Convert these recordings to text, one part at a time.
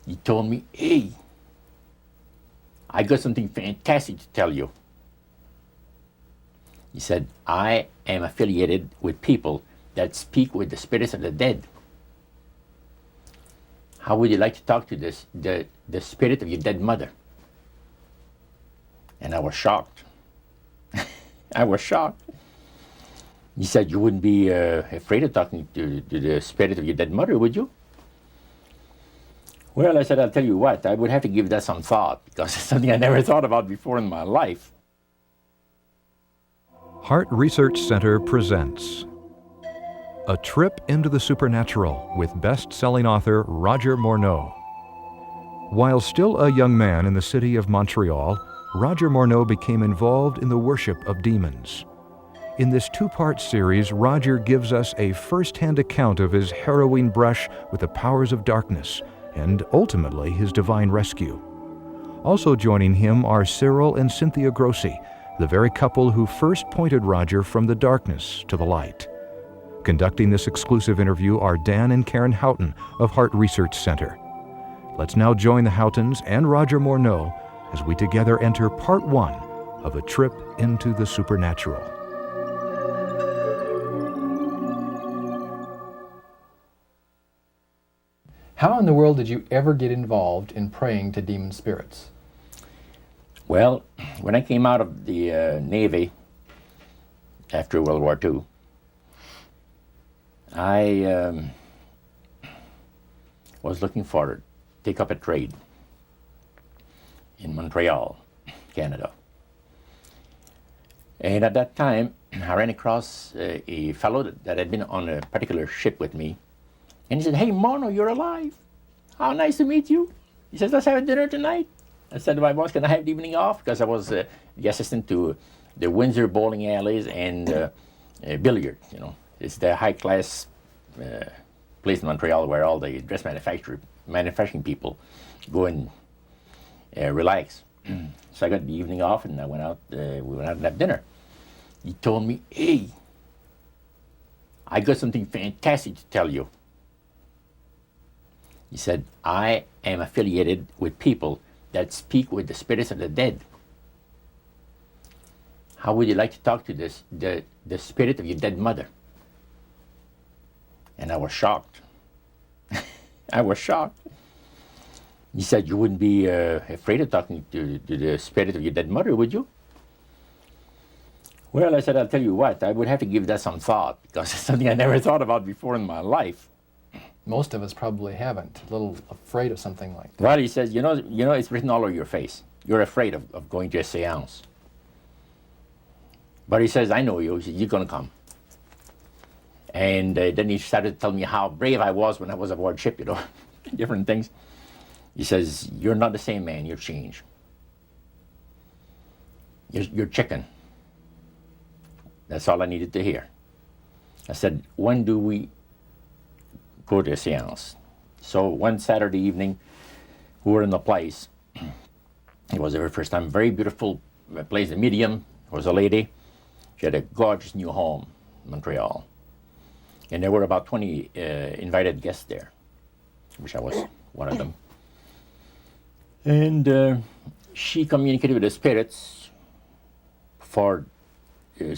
He told me, hey, I got something fantastic to tell you. He said, I am affiliated with people that speak with the spirits of the dead. How would you like to talk to the spirit of your dead mother? And I was shocked. I was shocked. He said, you wouldn't be afraid of talking to the spirit of your dead mother, would you? Well, I said, I'll tell you what, I would have to give that some thought because it's something I never thought about before in my life. Heart Research Center presents A Trip into the Supernatural with best-selling author Roger Morneau. While still a young man in the city of Montreal, Roger Morneau became involved in the worship of demons. In this two-part series, Roger gives us a first-hand account of his harrowing brush with the powers of darkness and ultimately his divine rescue. Also joining him are Cyril and Cynthia Grossi, the very couple who first pointed Roger from the darkness to the light. Conducting this exclusive interview are Dan and Karen Houghton of Heart Research Center. Let's now join the Houghtons and Roger Morneau as we together enter part one of A Trip into the Supernatural. How in the world did you ever get involved in praying to demon spirits? Well, when I came out of the Navy after World War II, I was looking to take up a trade in Montreal, Canada. And at that time, I ran across a fellow that had been on a particular ship with me. And he said, hey, Morneau, you're alive. How nice to meet you. He says, let's have a dinner tonight. I said to my boss, can I have the evening off? Because I was the assistant to the Windsor bowling alleys and billiard, you know. It's the high-class place in Montreal where all the dress manufacturing people go and relax. So I got the evening off and I went out, we went out and had dinner. He told me, hey, I got something fantastic to tell you. He said, I am affiliated with people that speak with the spirits of the dead. How would you like to talk to the spirit of your dead mother? And I was shocked. I was shocked. He said, you wouldn't be afraid of talking to the spirit of your dead mother, would you? Well, I said, I'll tell you what, I would have to give that some thought because it's something I never thought about before in my life. Most of us probably haven't. A little afraid of something like that. Well, he says, you know, it's written all over your face. You're afraid of going to a seance. But he says, I know you. He says, you're going to come. And then he started to tell me how brave I was when I was aboard ship, you know, different things. He says, you're not the same man. You're changed. You're chicken. That's all I needed to hear. I said, when do we go to a seance? So one Saturday evening, we were in the place. It was the very first time. Very beautiful place. The medium was a lady. She had a gorgeous new home in Montreal. And there were about 20 invited guests there, which I was one of them. And she communicated with the spirits for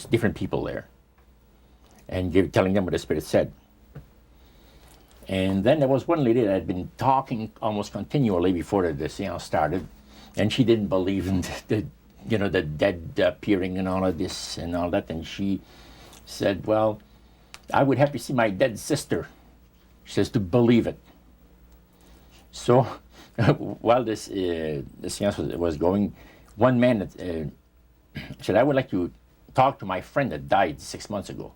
different people there and telling them what the spirit said. And then there was one lady that had been talking almost continually before the seance started, and she didn't believe in the dead appearing and all of this and all that. And she said, well, I would have to see my dead sister, she says, to believe it. So while the seance was going, one man said, I would like to talk to my friend that died 6 months ago,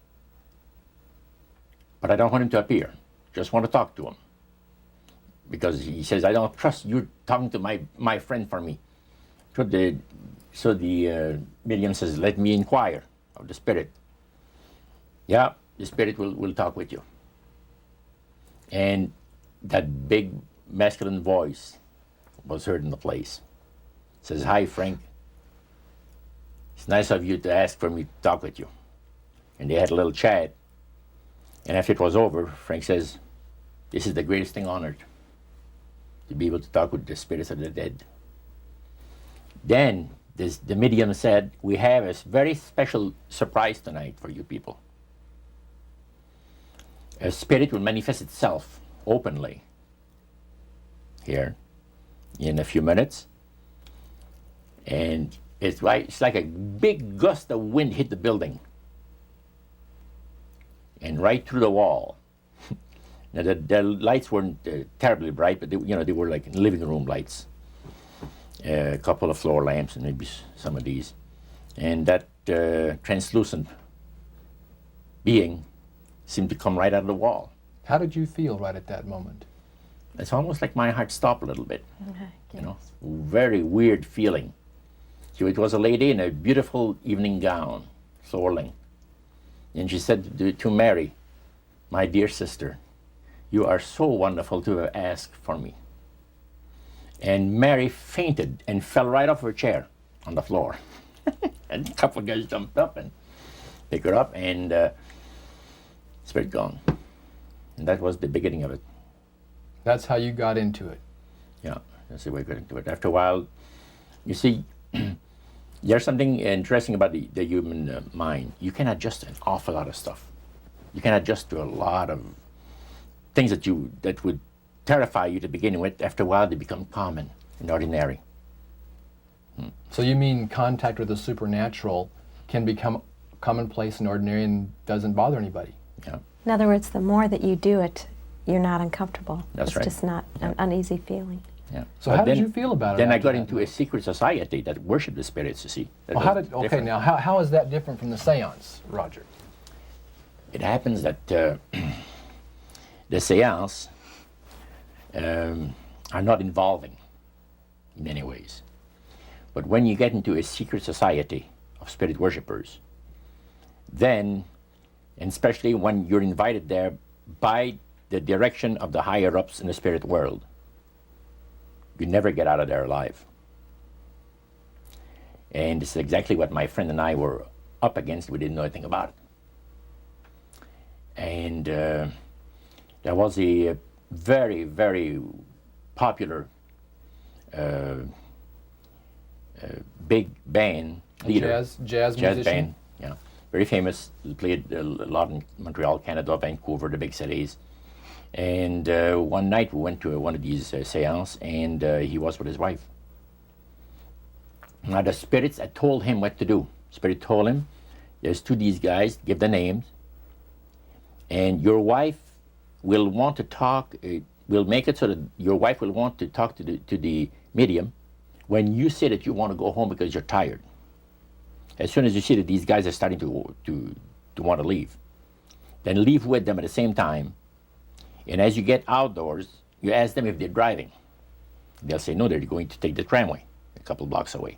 but I don't want him to appear. Just want to talk to him. Because he says, I don't trust you talking to my friend for me. So the medium says, let me inquire of the spirit. Yeah, the spirit will talk with you. And that big masculine voice was heard in the place. It says, hi, Frank. It's nice of you to ask for me to talk with you. And they had a little chat. And after it was over, Frank says, this is the greatest thing on earth. to be able to talk with the spirits of the dead. Then the medium said, we have a very special surprise tonight for you people. A spirit will manifest itself openly here in a few minutes. And it's like a big gust of wind hit the building and right through the wall. Now the lights weren't terribly bright, but they were like living room lights. A couple of floor lamps and maybe some of these. And that translucent being seemed to come right out of the wall. How did you feel right at that moment? It's almost like my heart stopped a little bit. Okay. You know, very weird feeling. So it was a lady in a beautiful evening gown, swirling. And she said to Mary, my dear sister, you are so wonderful to have asked for me. And Mary fainted and fell right off her chair on the floor. And a couple of guys jumped up and picked her up, and spirit gone. And that was the beginning of it. That's how you got into it. Yeah, that's the way I got into it. After a while, you see, there's something interesting about the human mind. You can adjust to an awful lot of stuff. You can adjust to a lot of things that would terrify you to begin with. After a while, they become common and ordinary. So you mean contact with the supernatural can become commonplace and ordinary and doesn't bother anybody? Yeah, In other words, the more that you do it, you're not uncomfortable. That's it's right. just not an uneasy feeling. yeah. So But how did then- you feel about it? Then I after got that into a night? secret society that worshiped the spirits, you see. That Well, was okay, different. now how is that different from the seance, Roger? It happens that the seance are not involving in many ways. But when you get into a secret society of spirit worshippers, then, and especially when you're invited there by the direction of the higher ups in the spirit world, you never get out of there alive. And this is exactly what my friend and I were up against. We didn't know anything about it. And there was a very, very popular big band leader. Jazz musician? band, yeah. Very famous. He played a lot in Montreal, Canada, Vancouver, the big cities. And one night we went to one of these seances, and he was with his wife. Now the spirits had told him what to do. Spirit told him, there's two of these guys, give the names, and your wife will want to talk, we'll make it so that your wife will want to talk to the medium when you say that you want to go home because you're tired. As soon as you see that these guys are starting to want to leave, then leave with them at the same time. And as you get outdoors, you ask them if they're driving. They'll say, no, they're going to take the tramway a couple blocks away.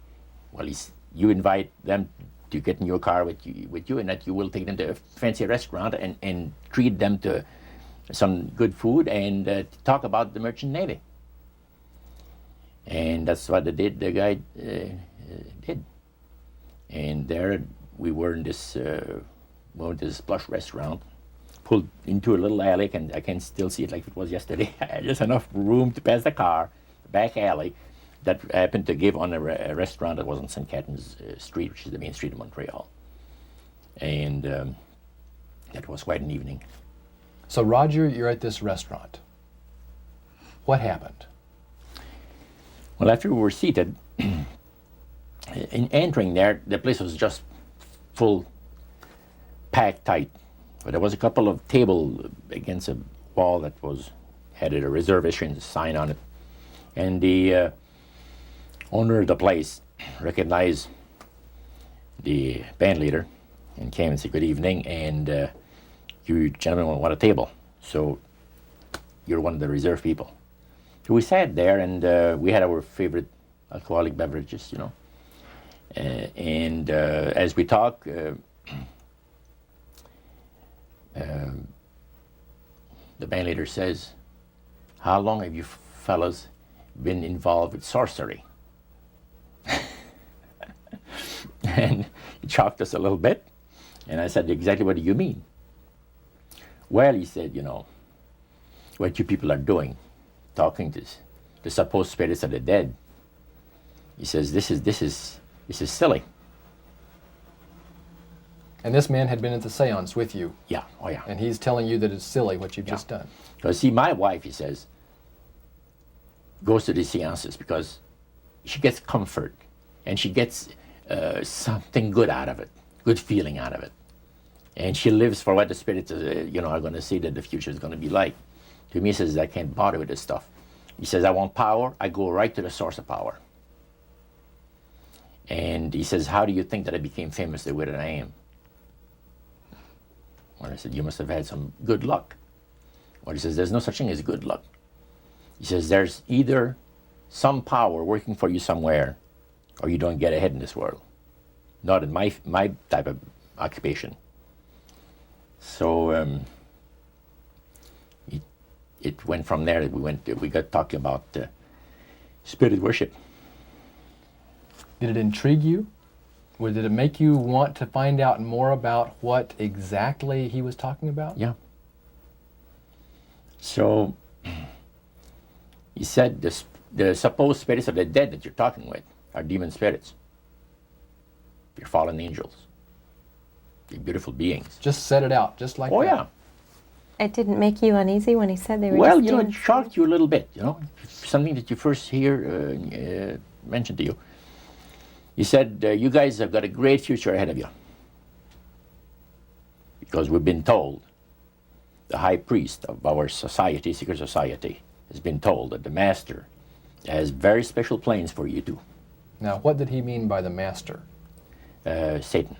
Well, you invite them to get in your car with you, and that you will take them to a fancy restaurant and treat them to some good food and talk about the merchant navy. And that's what the guy did. And there we were in this plush restaurant, pulled into a little alley, and I can still see it like it was yesterday. Just enough room to pass the car, back alley, that happened to give on a restaurant that was on St. Catharines Street, which is the main street of Montreal. And that was quite an evening. So Roger, you're at this restaurant. What happened? Well, after we were seated, in entering there, the place was just full, packed tight. But there was a couple of tables against a wall that had a reservation sign on it. And the owner of the place recognized the band leader and came and said, good evening, and you gentlemen want a table. So you're one of the reserve people. So we sat there, and we had our favorite alcoholic beverages, you know. And as we talk, the band leader says, how long have you fellas been involved with sorcery? And he shocked us a little bit. And I said, exactly what do you mean? Well, he said, you know, what you people are doing, talking to the supposed spirits of the dead. He says, this is silly. And this man had been at the seance with you. Yeah, oh yeah. And he's telling you that it's silly what you've just done. Because see, my wife, he says, goes to these seances because she gets comfort and she gets something good out of it, good feeling out of it. And she lives for what the spirits are going to see that the future is going to be like. To me, he says, I can't bother with this stuff. He says, I want power. I go right to the source of power. And he says, how do you think that I became famous the way that I am? Well, I said, you must have had some good luck. Well, he says, there's no such thing as good luck. He says, there's either some power working for you somewhere, or you don't get ahead in this world. Not in my type of occupation. So it went from there. We got talking about spirit worship. Did it intrigue you? Or did it make you want to find out more about what exactly he was talking about? Yeah. So he said the supposed spirits of the dead that you're talking with are demon spirits. They're fallen angels. They're beautiful beings. Just set it out, just like that. Oh yeah. It didn't make you uneasy when he said they were Well, just it shocked you a little bit, something that you first hear mentioned to you. He said, you guys have got a great future ahead of you. Because we've been told, the high priest of our society, secret society, has been told that the master has very special plans for you too. Now, what did he mean by the master? Satan.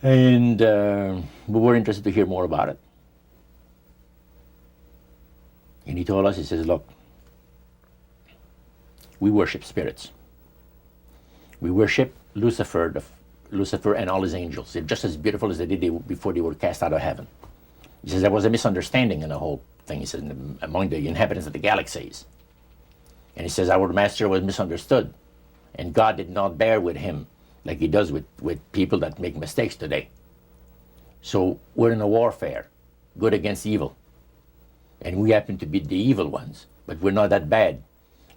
And we were interested to hear more about it. And he told us, he says, look, we worship spirits. We worship Lucifer and all his angels. They're just as beautiful as they did before they were cast out of heaven. He says there was a misunderstanding in the whole thing, he says, among the inhabitants of the galaxies. And he says our master was misunderstood. And God did not bear with him like he does with people that make mistakes today. So we're in a warfare, good against evil. And we happen to be the evil ones, but we're not that bad.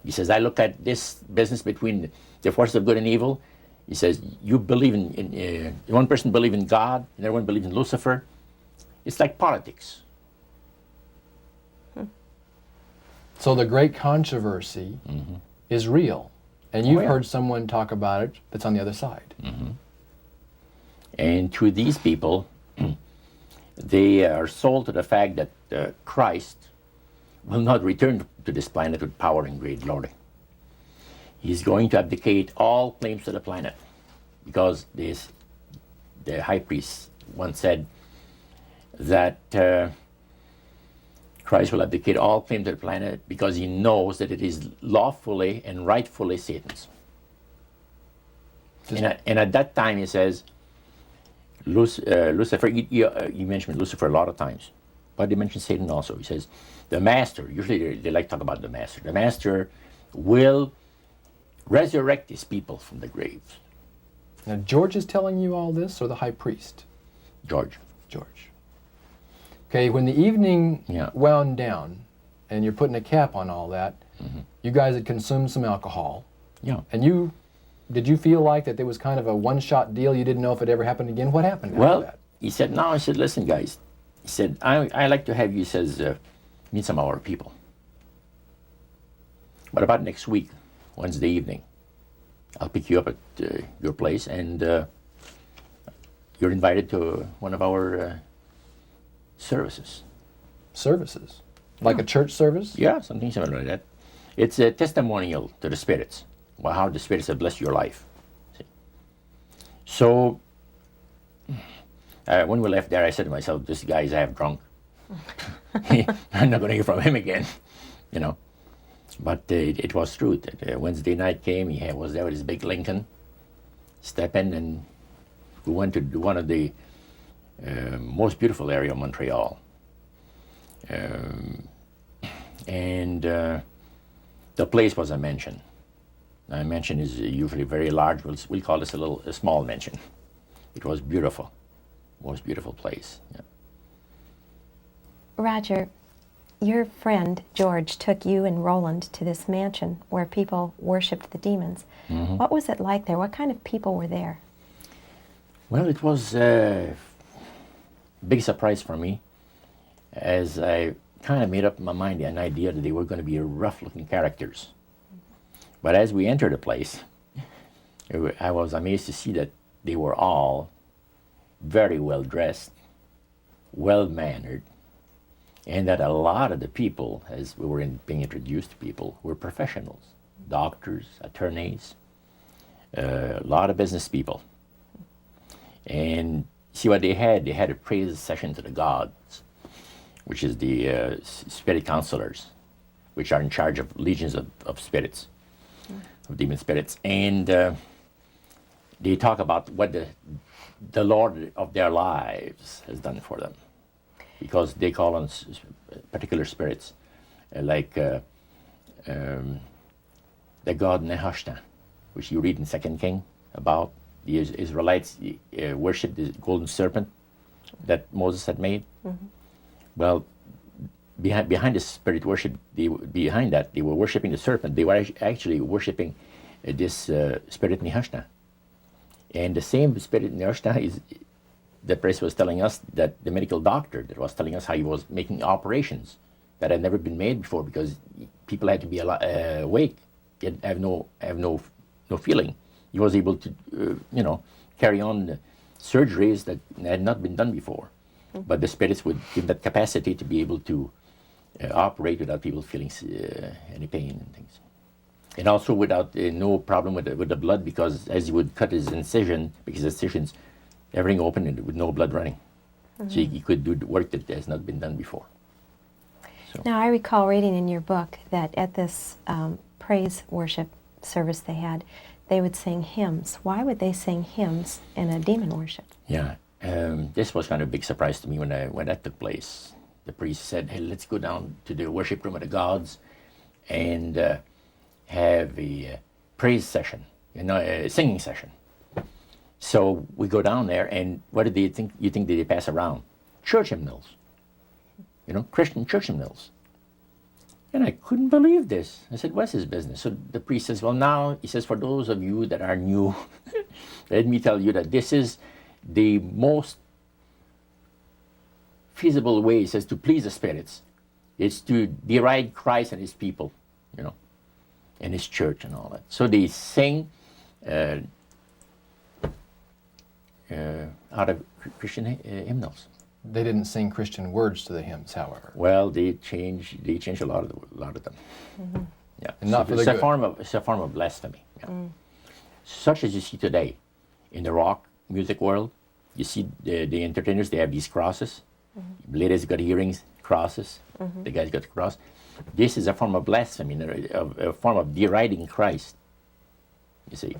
He says, I look at this business between the forces of good and evil. He says, you believe in one person believes in God, and everyone believes in Lucifer. It's like politics. So the great controversy is real. And you've heard someone talk about it that's on the other side. And to these people, they are sold to the fact that Christ will not return to this planet with power and great glory. He's going to abdicate all claims to the planet, because the high priest once said that Christ will abdicate all claim to the planet because he knows that it is lawfully and rightfully Satan's. And at that time, he says, Lucifer, he mentioned Lucifer a lot of times, but he mentioned Satan also. He says, the master, usually they like to talk about the master will resurrect his people from the graves. Now, George is telling you all this, or the high priest? George. Okay, when the evening wound down, and you're putting a cap on all that, you guys had consumed some alcohol. Yeah. And did you feel like that there was kind of a one-shot deal? You didn't know if it ever happened again? What happened after that? He said, no, I said, listen, guys. He said, I like to have you, says, meet some of our people. What about next week, Wednesday evening? I'll pick you up at your place, and you're invited to one of our services. Services? Like a church service? Yeah, something similar like that. It's a testimonial to the spirits, about how the spirits have blessed your life. See? So, when we left there, I said to myself, this guy is half drunk. I'm not going to hear from him again, But it was true. Wednesday night came, he was there with his big Lincoln, step in, and we went to one of the most beautiful area of Montreal. And the place was a mansion. Now, a mansion is usually very large. We'll call this a small mansion. It was beautiful, most beautiful place. Yeah. Roger, your friend George took you and Roland to this mansion where people worshipped the demons. What was it like there? What kind of people were there? Well, it was a big surprise for me, as I kind of made up in my mind an idea that they were going to be rough-looking characters. But as we entered the place, I was amazed to see that they were all very well dressed, well mannered, and that a lot of the people, as we were being introduced to people, were professionals, doctors, attorneys, a lot of business people. And see what they had? They had a praise session to the gods, which is the spirit counselors, which are in charge of legions of spirits, of demon spirits. And they talk about what the Lord of their lives has done for them, because they call on particular spirits, like the god Nehushtan, which you read in 2 King about. The Israelites worshipped the golden serpent that Moses had made. Well, behind the spirit worship, behind that, they were worshiping the serpent. They were actually worshiping this spirit Nehushtan. And the same spirit Nehushtan is, the priest was telling us, that the medical doctor that was telling us how he was making operations that had never been made before, because people had to be awake, yet have no feeling. He was able to, carry on the surgeries that had not been done before. But the spirits would give that capacity to be able to operate without people feeling any pain and things. And also without no problem with the blood, because as he would cut his incision, because incisions, everything open and with no blood running. So he could do the work that has not been done before. So. Now, I recall reading in your book that at this praise worship service they would sing hymns. Why would they sing hymns in a demon worship? Yeah, this was kind of a big surprise to me when that took place. The priest said, "Hey, let's go down to the worship room of the gods and have a praise session, a singing session." So we go down there, and what did they think? You think that they pass around? Church hymnals, Christian church hymnals. And I couldn't believe this. I said, "What's his business?" So the priest says, "Well, now," he says, "for those of you that are new, let me tell you that this is the most feasible way," he says, "to please the spirits. It's to deride Christ and his people, and his church and all that." So they sing out of Christian hymnals. They didn't sing Christian words to the hymns, however. Well, they changed a lot of them. Yeah, And not for the it's good. It's a form of blasphemy. Yeah. Such as you see today in the rock music world. You see the entertainers, they have these crosses. Ladies got earrings, crosses. The guys got the cross. This is a form of blasphemy, a form of deriding Christ. You see.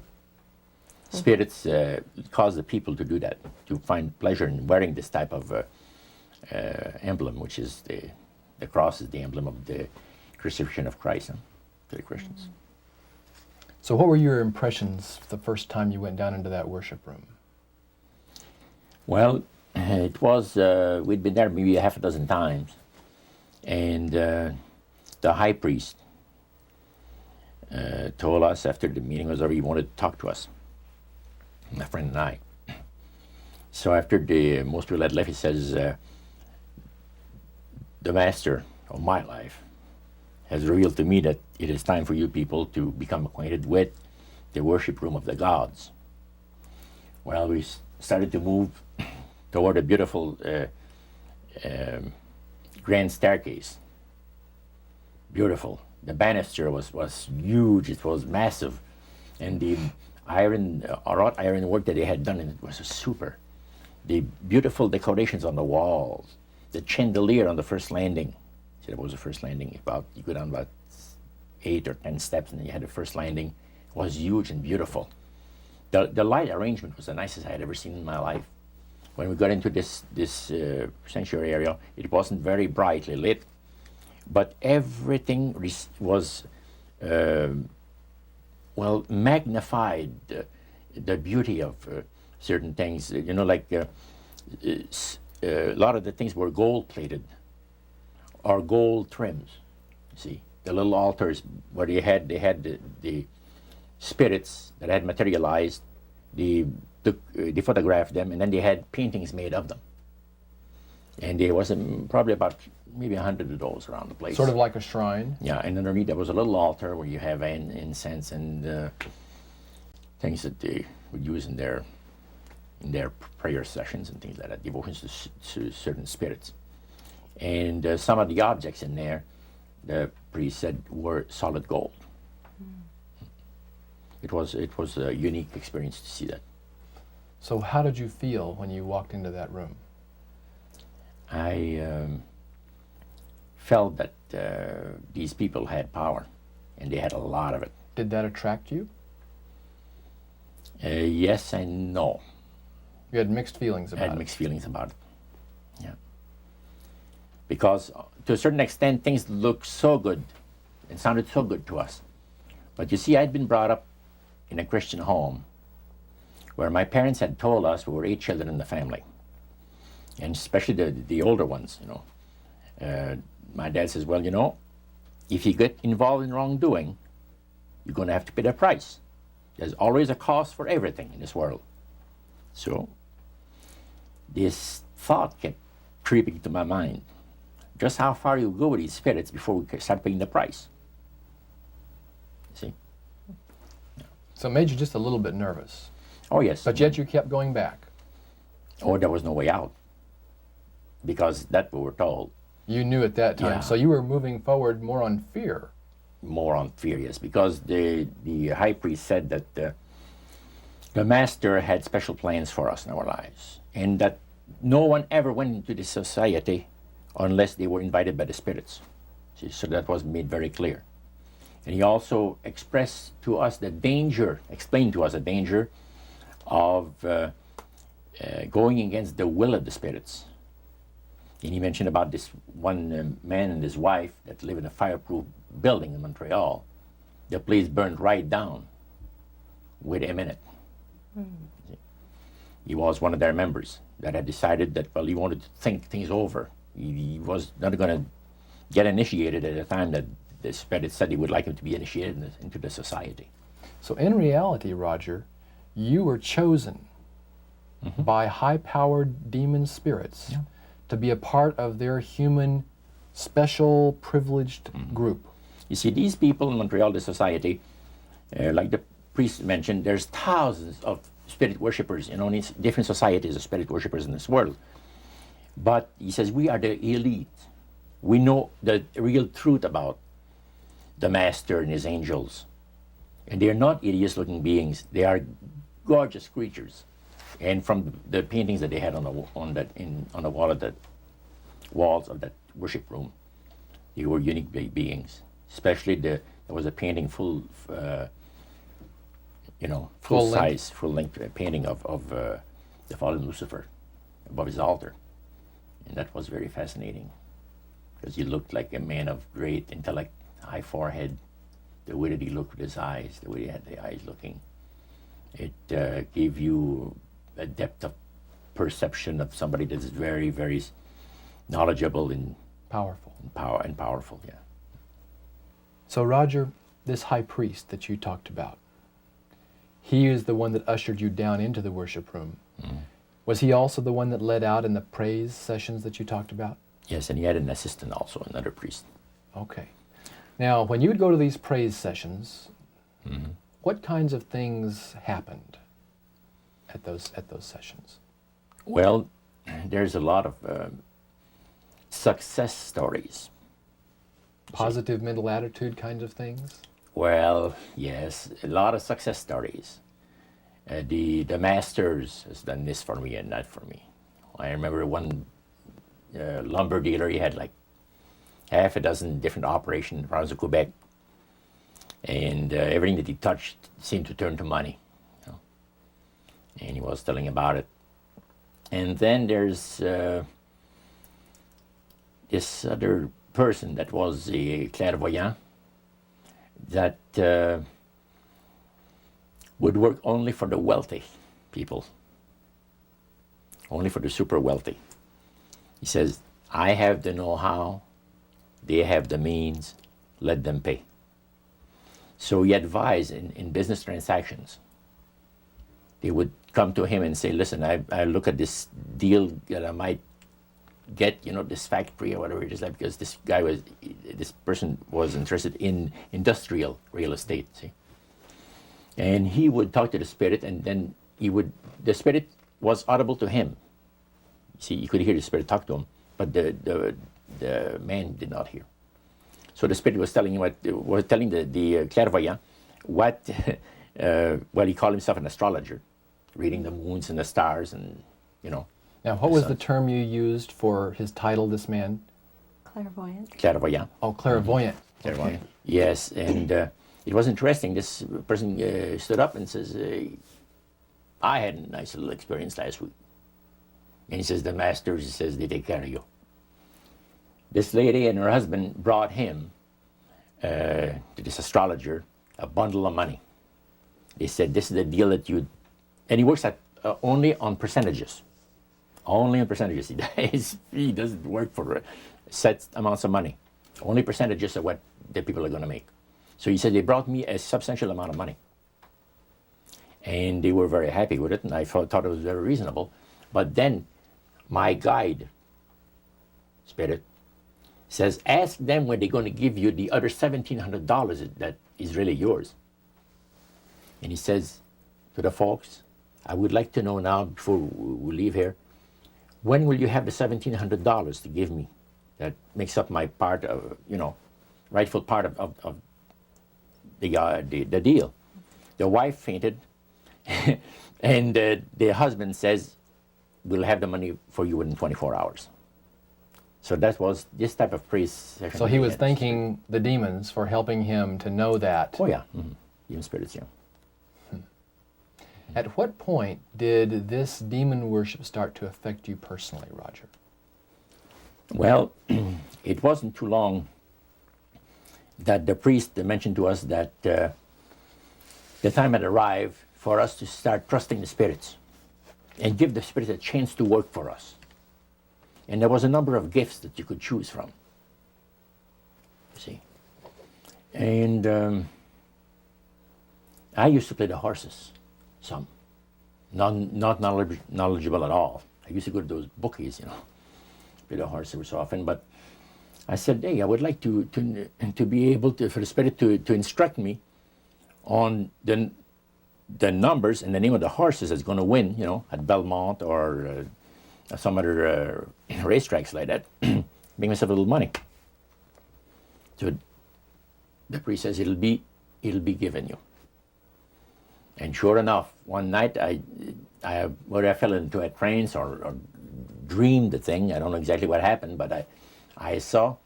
Spirits cause the people to do that, to find pleasure in wearing this type of emblem, which is the cross is the emblem of the crucifixion of Christ to the Christians. So what were your impressions the first time you went down into that worship room? Well, it was, we'd been there maybe a half a dozen times, and the high priest told us after the meeting was over, he wanted to talk to us, my friend and I. So after most people had left, he says, "The master of my life has revealed to me that it is time for you people to become acquainted with the worship room of the gods." Well, we started to move toward a beautiful grand staircase. Beautiful. The banister was huge. It was massive, and the wrought iron work that they had done in it was super. The beautiful decorations on the walls, the chandelier on the first landing. See, that was the first landing. You go down about 8 or 10 steps, and then you had the first landing. It was huge and beautiful. The light arrangement was the nicest I had ever seen in my life. When we got into this sanctuary area, it wasn't very brightly lit, but everything was magnified the beauty of certain things. Like a lot of the things were gold plated, or gold trims. You see, the little altars where they had the spirits that had materialized. They photographed them, and then they had paintings made of them. And there was probably about maybe 100 of those around the place. Sort of like a shrine. Yeah, and underneath there was a little altar where you have incense and things that they would use in their prayer sessions and things like that, devotions to certain spirits. And some of the objects in there, the priest said, were solid gold. It was a unique experience to see that. So how did you feel when you walked into that room? I felt that these people had power, and they had a lot of it. Did that attract you? Yes and no. You had mixed feelings about I it. had mixed feelings about it. Yeah. Because to a certain extent, things looked so good and sounded so good to us. But you see, I'd been brought up in a Christian home where my parents had told us we were 8 children in the family, and especially the older ones, you know. My dad says, well, you know, if you get involved in wrongdoing, you're going to have to pay the price. There's always a cost for everything in this world. So this thought kept creeping into my mind. Just how far you go with these spirits before we start paying the price. See? So it made you just a little bit nervous. Oh, yes. But yet you kept going back. Oh, there was no way out. Because that we were told. You knew at that time. Yeah. So you were moving forward more on fear. More on fear, yes. Because the high priest said that the master had special plans for us in our lives. And that no one ever went into this society unless they were invited by the spirits. See, so that was made very clear. And he also expressed to us the danger, explained to us the danger of going against the will of the spirits. And he mentioned about this one man and his wife that live in a fireproof building in Montreal. The place burned right down with him in it. He was one of their members that had decided that, well, he wanted to think things over. He was not going to get initiated at a time that the spirit said he would like him to be initiated into the society. So in reality, Roger, you were chosen by high-powered demon spirits to be a part of their human, special, privileged group. You see, these people in Montreal, the society, like the priest mentioned, there's thousands of spirit worshippers in only different societies of spirit worshippers in this world. But he says, we are the elite. We know the real truth about the master and his angels. And they're not hideous-looking beings. They are gorgeous creatures. And from the paintings that they had on the wall of the walls of that worship room, they were unique beings. Especially there was a painting full size, full length painting of the fallen Lucifer above his altar, and that was very fascinating because he looked like a man of great intellect, high forehead, the way that he looked with his eyes, the way he had the eyes looking. It gave you a depth of perception of somebody that is very, very knowledgeable and Powerful. powerful. Yeah. So Roger, this high priest that you talked about, he is the one that ushered you down into the worship room. Was he also the one that led out in the praise sessions that you talked about? Yes, and he had an assistant also, another priest. Okay. Now, when you would go to these praise sessions, what kinds of things happened at those sessions? Well, there's a lot of success stories. Positive mental attitude kinds of things? Well, yes, a lot of success stories. The masters has done this for me and that for me. I remember one lumber dealer, he had like half a dozen different operations in the province of Quebec, and everything that he touched seemed to turn to money. You know? And he was telling about it. And then there's this other person that was a clairvoyant that would work only for the wealthy people, only for the super wealthy. He says, I have the know-how, they have the means, let them pay. So he advised in business transactions. They would come to him and say, listen, I look at this deal that I might get, this factory or whatever it is, because this person was interested in industrial real estate, see. And he would talk to the spirit, and then the spirit was audible to him. See, you could hear the spirit talk to him, but the man did not hear. So the spirit was telling the clairvoyant what, he called himself an astrologer, reading the moons and the stars and, Now, what was the term you used for his title, this man? Clairvoyant. Clairvoyant. Oh, clairvoyant. Clairvoyant. Okay. Yes, and it was interesting. This person stood up and says, I had a nice little experience last week. And he says, the masters, he says, they take care of you. This lady and her husband brought him, to this astrologer, a bundle of money. They said, this is the deal that you... And he works at only on percentages. Only on percentages. He doesn't work for set amounts of money. Only percentages of what the people are going to make. So he said, they brought me a substantial amount of money. And they were very happy with it, and I thought it was very reasonable. But then my guide, spirit, says, ask them when they're going to give you the other $1,700 that is really yours. And he says to the folks, I would like to know now, before we leave here, when will you have the $1,700 to give me? That makes up my part of, rightful part of the deal. The wife fainted, and the husband says, we'll have the money for you in 24 hours. So that was this type of priest. So he was thanking the demons for helping him to know that. Oh yeah, demon spirits, yeah. At what point did this demon worship start to affect you personally, Roger? Well, it wasn't too long that the priest mentioned to us that the time had arrived for us to start trusting the spirits and give the spirits a chance to work for us. And there was a number of gifts that you could choose from, you see. And I used to play the horses, some. Not knowledgeable at all. I used to go to those bookies, play the horse every so often. But I said, hey, I would like to be able to, for the spirit to instruct me on the numbers and the name of the horses that's going to win, at Belmont or some other racetracks like that. Make myself a little money. So the priest says it'll be given you. And sure enough, one night whether I fell into a trance or dreamed the thing, I don't know exactly what happened, but I saw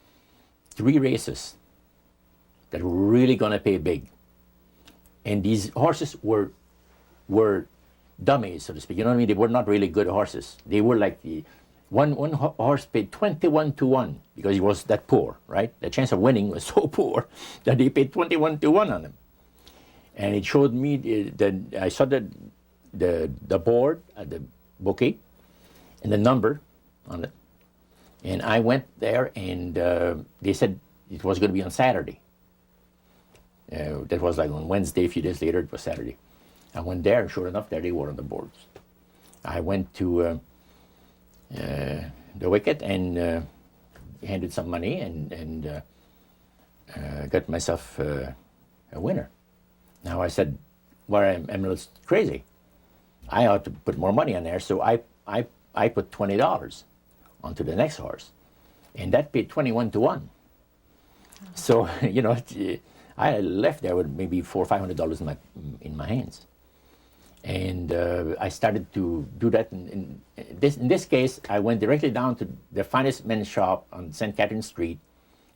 3 races that were really going to pay big. And these horses were dummies, so to speak. You know what I mean? They were not really good horses. They were like one horse paid 21 to 1 because he was that poor, right? The chance of winning was so poor that they paid 21 to 1 on him. And it showed me that I saw the board at the bouquet and the number on it. And I went there, and they said it was going to be on Saturday. That was like on Wednesday. A few days later, it was Saturday. I went there, and sure enough, there they were on the boards. I went to the wicket and handed some money and got myself a winner. Now I said, well, I'm a little crazy. I ought to put more money on there, so I put $20 onto the next horse, and that paid 21 to 1. So I left there with maybe $400 or $500 in my hands, and I started to do that. In this case, I went directly down to the finest men's shop on St. Catherine Street,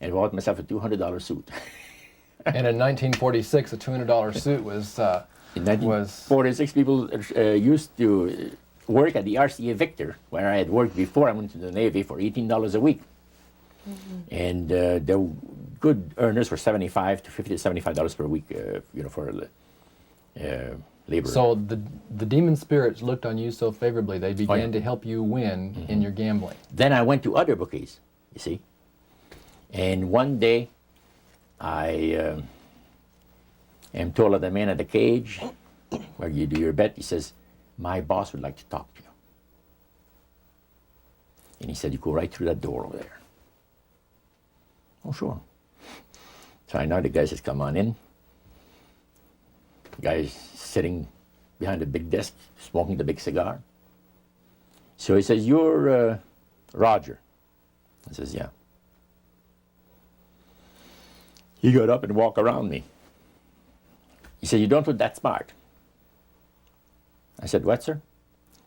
and bought myself a $200 suit. And in 1946, a $200 suit was... In 1946, people used to work at the RCA Victor, where I had worked before I went to the Navy, for $18 a week. Mm-hmm. And the good earners were $75 to $50 to $75 per week, for labor. So the demon spirits looked on you so favorably, they began to help you win in your gambling. Then I went to other bookies, you see. And one day, I am told of the man at the cage where you do your bet. He says, my boss would like to talk to you. And he said, you go right through that door over there. Oh, sure. So I know the guy says, come on in. The guy's sitting behind the big desk, smoking the big cigar. So he says, you're Roger. I says, yeah. He got up and walked around me. He said, you don't look that smart. I said, what, sir?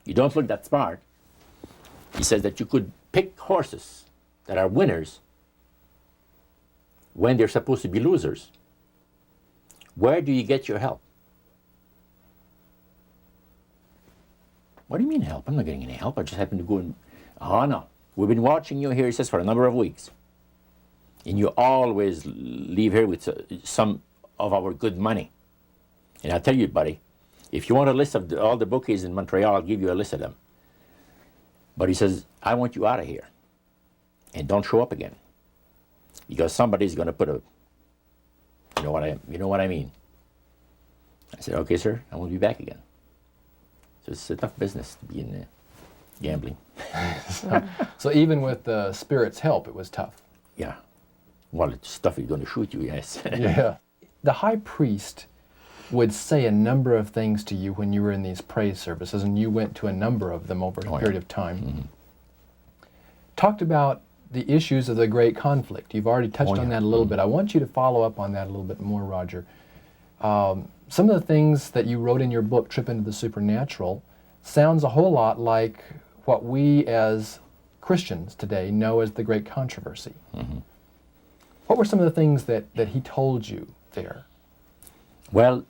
You don't look that smart. He says that you could pick horses that are winners when they're supposed to be losers. Where do you get your help? What do you mean help? I'm not getting any help. I just happen to go and, oh no. We've been watching you here, he says, for a number of weeks. And you always leave here with some of our good money. And I'll tell you, buddy, if you want a list of all the bookies in Montreal, I'll give you a list of them. But he says, I want you out of here. And don't show up again. Because somebody's going to put a, you know what I mean. I said, okay, sir, I won't be back again. So it's a tough business to be in gambling. So even with the Spirit's help, it was tough. Yeah. Well, it's stuff he's going to shoot you, yes. Yeah. The high priest would say a number of things to you when you were in these praise services, and you went to a number of them over a period of time. Mm-hmm. Talked about the issues of the great conflict. You've already touched on that a little bit. I want you to follow up on that a little bit more, Roger. Some of the things that you wrote in your book, Trip into the Supernatural, sounds a whole lot like what we as Christians today know as the Great Controversy. Mm-hmm. What were some of the things that he told you there? Well,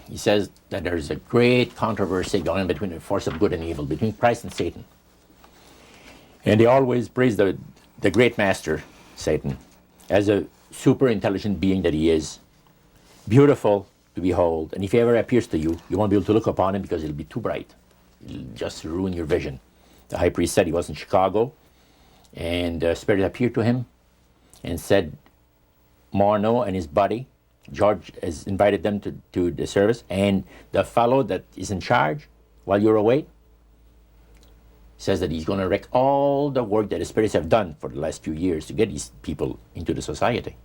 he says that there's a great controversy going on between the force of good and evil, between Christ and Satan. And they always praise the great master, Satan, as a super intelligent being that he is, beautiful to behold. And if he ever appears to you, you won't be able to look upon him because it'll be too bright. It'll just ruin your vision. The high priest said he was in Chicago, and the Spirit appeared to him and said, Morneau and his buddy, George, has invited them to the service, and the fellow that is in charge while you're away says that he's going to wreck all the work that the spirits have done for the last few years to get these people into the society.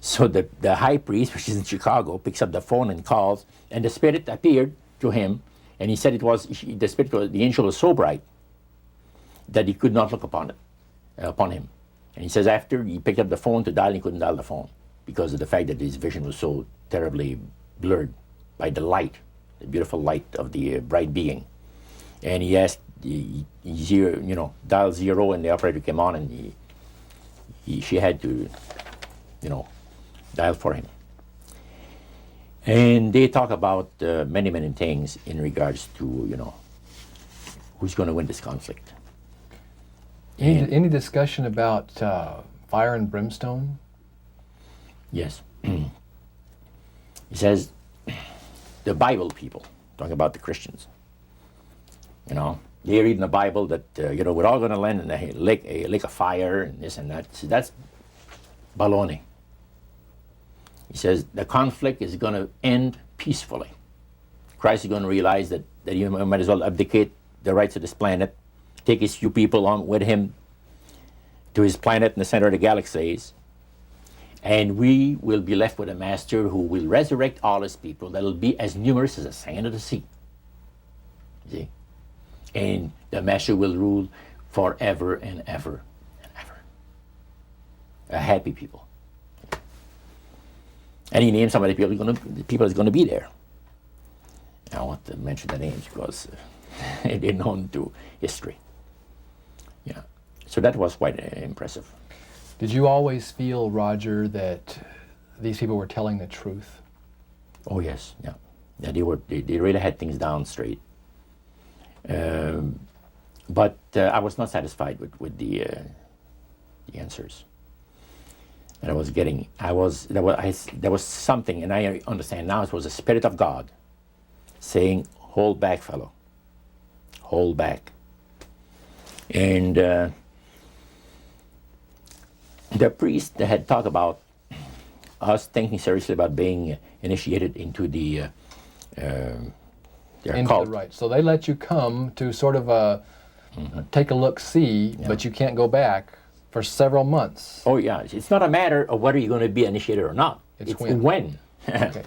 So the high priest, which is in Chicago, picks up the phone and calls, and the Spirit appeared to him, and he said the angel was so bright that he could not look upon him. And he says after he picked up the phone to dial, he couldn't dial the phone because of the fact that his vision was so terribly blurred by the light, the beautiful light of the bright being. And he asked, dial 0, and the operator came on, and she had to, dial for him. And they talk about many, many things in regards to, who's going to win this conflict. Any discussion about fire and brimstone? Yes. He says, the Bible people, talking about the Christians, they read in the Bible that, we're all going to land in a lake of fire and this and that. So that's baloney. He says the conflict is going to end peacefully. Christ is going to realize that he might as well abdicate the rights of this planet, take his few people on with him to his planet in the center of the galaxies, and we will be left with a master who will resurrect all his people that will be as numerous as the sand of the sea. See? And the master will rule forever and ever and ever. A happy people. And he named some of the people that's going to be there. I don't want to mention the names because they're known to history. Yeah. So that was quite impressive. Did you always feel, Roger, that these people were telling the truth? Oh yes, yeah. Yeah, they really had things down straight. But I was not satisfied with the answers. And there was something, and I understand now it was the Spirit of God saying, hold back, fellow. Hold back. And the priest had talked about us thinking seriously about being initiated into their Into cult. the right. So they let you come to sort of take a look, see, but you can't go back for several months. Oh yeah, it's not a matter of whether you're going to be initiated or not. It's when. when.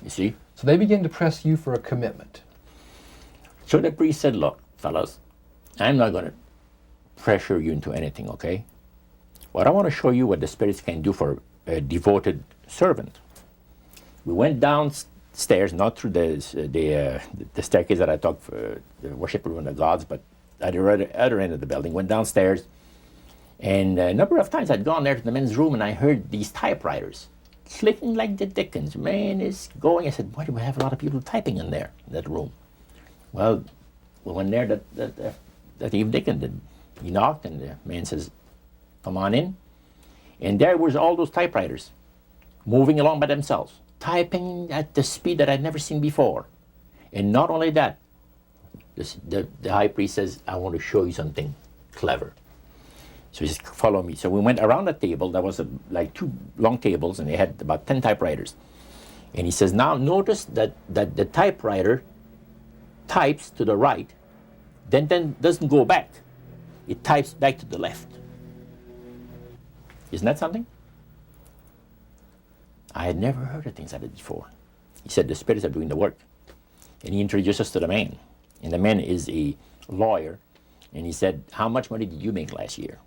You see? So they begin to press you for a commitment. So the priest said, look, fellas, I'm not going to pressure you into anything, okay? But I want to show you what the spirits can do for a devoted servant. We went downstairs, not through the staircase that I talked for the worship room of the gods, but at the other end of the building. Went downstairs, and a number of times I'd gone there to the men's room, and I heard these typewriters clicking like the dickens. Man, it's going. I said, why do we have a lot of people typing in there, in that room? Well, we went there that evening, and he knocked, and the man says, come on in. And there was all those typewriters moving along by themselves, typing at the speed that I'd never seen before. And not only that, the high priest says, I want to show you something clever. So he says, follow me. So we went around the table. There was like 2 long tables, and they had about 10 typewriters. And he says, now notice that the typewriter types to the right, then doesn't go back. It types back to the left. Isn't that something? I had never heard of things like that before. He said the spirits are doing the work. And he introduced us to the man. And the man is a lawyer. And he said, how much money did you make last year?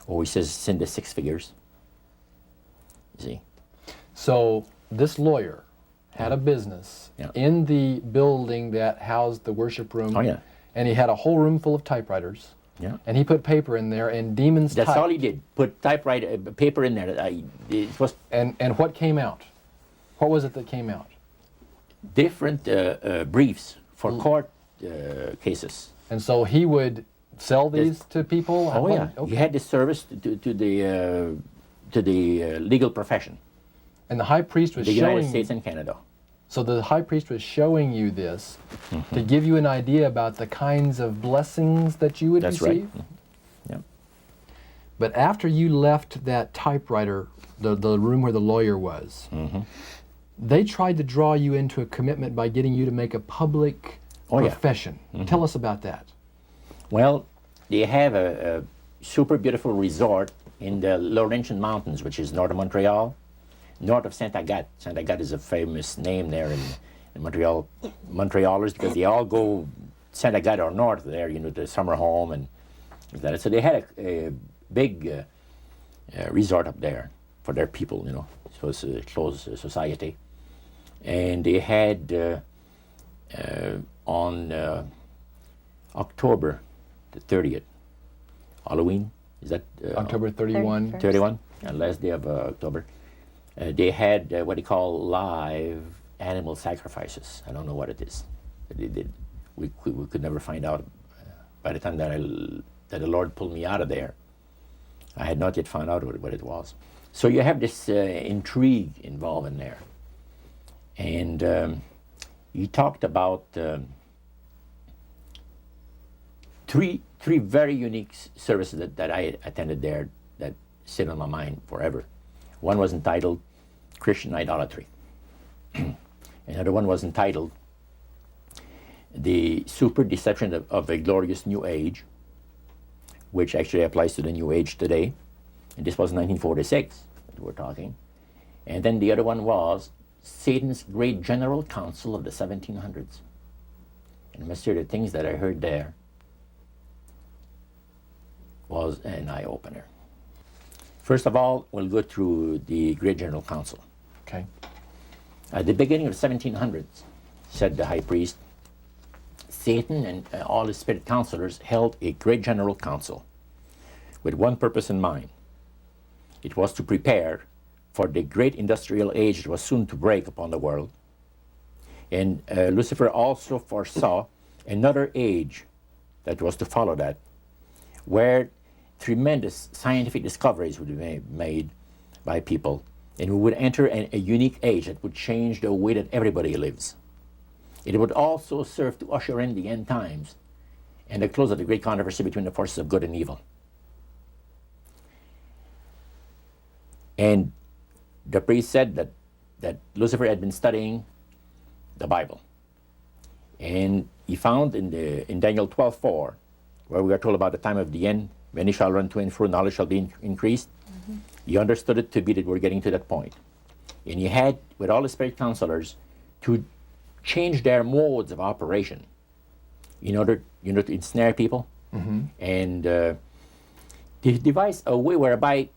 Oh, he says, it's in the 6 figures. You see? So this lawyer had a business in the building that housed the worship room. Oh, yeah. And he had a whole room full of typewriters. Yeah. And he put paper in there, and demons That's typed. all he did. Put typewriter paper in there. It was And what came out? What was it that came out? different briefs for court cases. And so he would sell these to people? Oh yeah, Okay. he had this service to the legal profession, And the high priest was the United showing States and Canada. So the high priest was showing you this to give you an idea about the kinds of blessings that you would That's receive? right. Yeah. But after you left that typewriter, the room where the lawyer was, they tried to draw you into a commitment by getting you to make a public profession. Tell us about that. Well, they have a super beautiful resort in the Laurentian Mountains, which is north of Montreal, north of Saint Agathe. Saint Agathe is a famous name there in Montreal. Montrealers, because they all go Saint Agathe or north there, you know, the summer home and that. So they had a big resort up there for their people, you know. So it's a closed society. And they had on October the 30th, Halloween, is that? October 31. 31, last day of October. They had what they call live animal sacrifices. I don't know what it is. But they did. We could never find out. By the time that the Lord pulled me out of there, I had not yet found out what it was. So you have this intrigue involved in there. And you talked about three very unique services that I attended there that sit on my mind forever. One was entitled Christian Idolatry. Another one was entitled The Super Deception of a Glorious New Age, which actually applies to the New Age today. And this was 1946 that we're talking. And then the other one was Satan's Great General Council of the 1700s. And I must say the things that I heard there was an eye-opener. First of all, we'll go through the Great General Council. Okay. At the beginning of the 1700s, said the high priest, Satan and all his spirit counselors held a Great General Council with one purpose in mind. It was to prepare for the great industrial age that was soon to break upon the world. And Lucifer also foresaw another age that was to follow that, where tremendous scientific discoveries would be made by people, and we would enter a unique age that would change the way that everybody lives. It would also serve to usher in the end times and the close of the great controversy between the forces of good and evil. And the priest said that Lucifer had been studying the Bible. And he found in Daniel 12:4, where we are told about the time of the end, many shall run to and fro, knowledge shall be increased. Mm-hmm. He understood it to be that we're getting to that point. And he had, with all the spirit counselors, to change their modes of operation in order, to ensnare people. Mm-hmm. And he devised a way whereby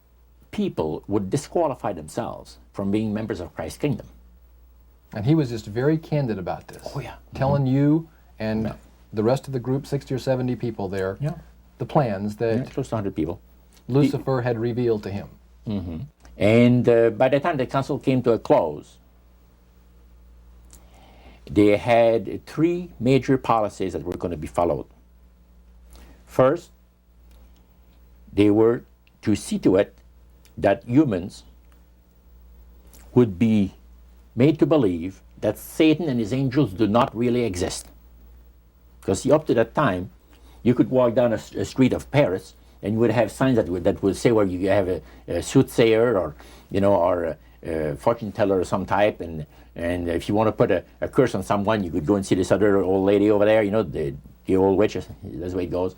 people would disqualify themselves from being members of Christ's kingdom. And he was just very candid about this. Oh, yeah. Telling you and the rest of the group, 60 or 70 people there, the plans that close to 100 people. Lucifer had revealed to him. Mm-hmm. And by the time the council came to a close, they had 3 major policies that were going to be followed. First, they were to see to it that humans would be made to believe that Satan and his angels do not really exist. Because up to that time, you could walk down a street of Paris and you would have signs that would say where you have a soothsayer or a fortune teller of some type, and if you want to put a curse on someone, you could go and see this other old lady over there, the old witch. That's the way it goes.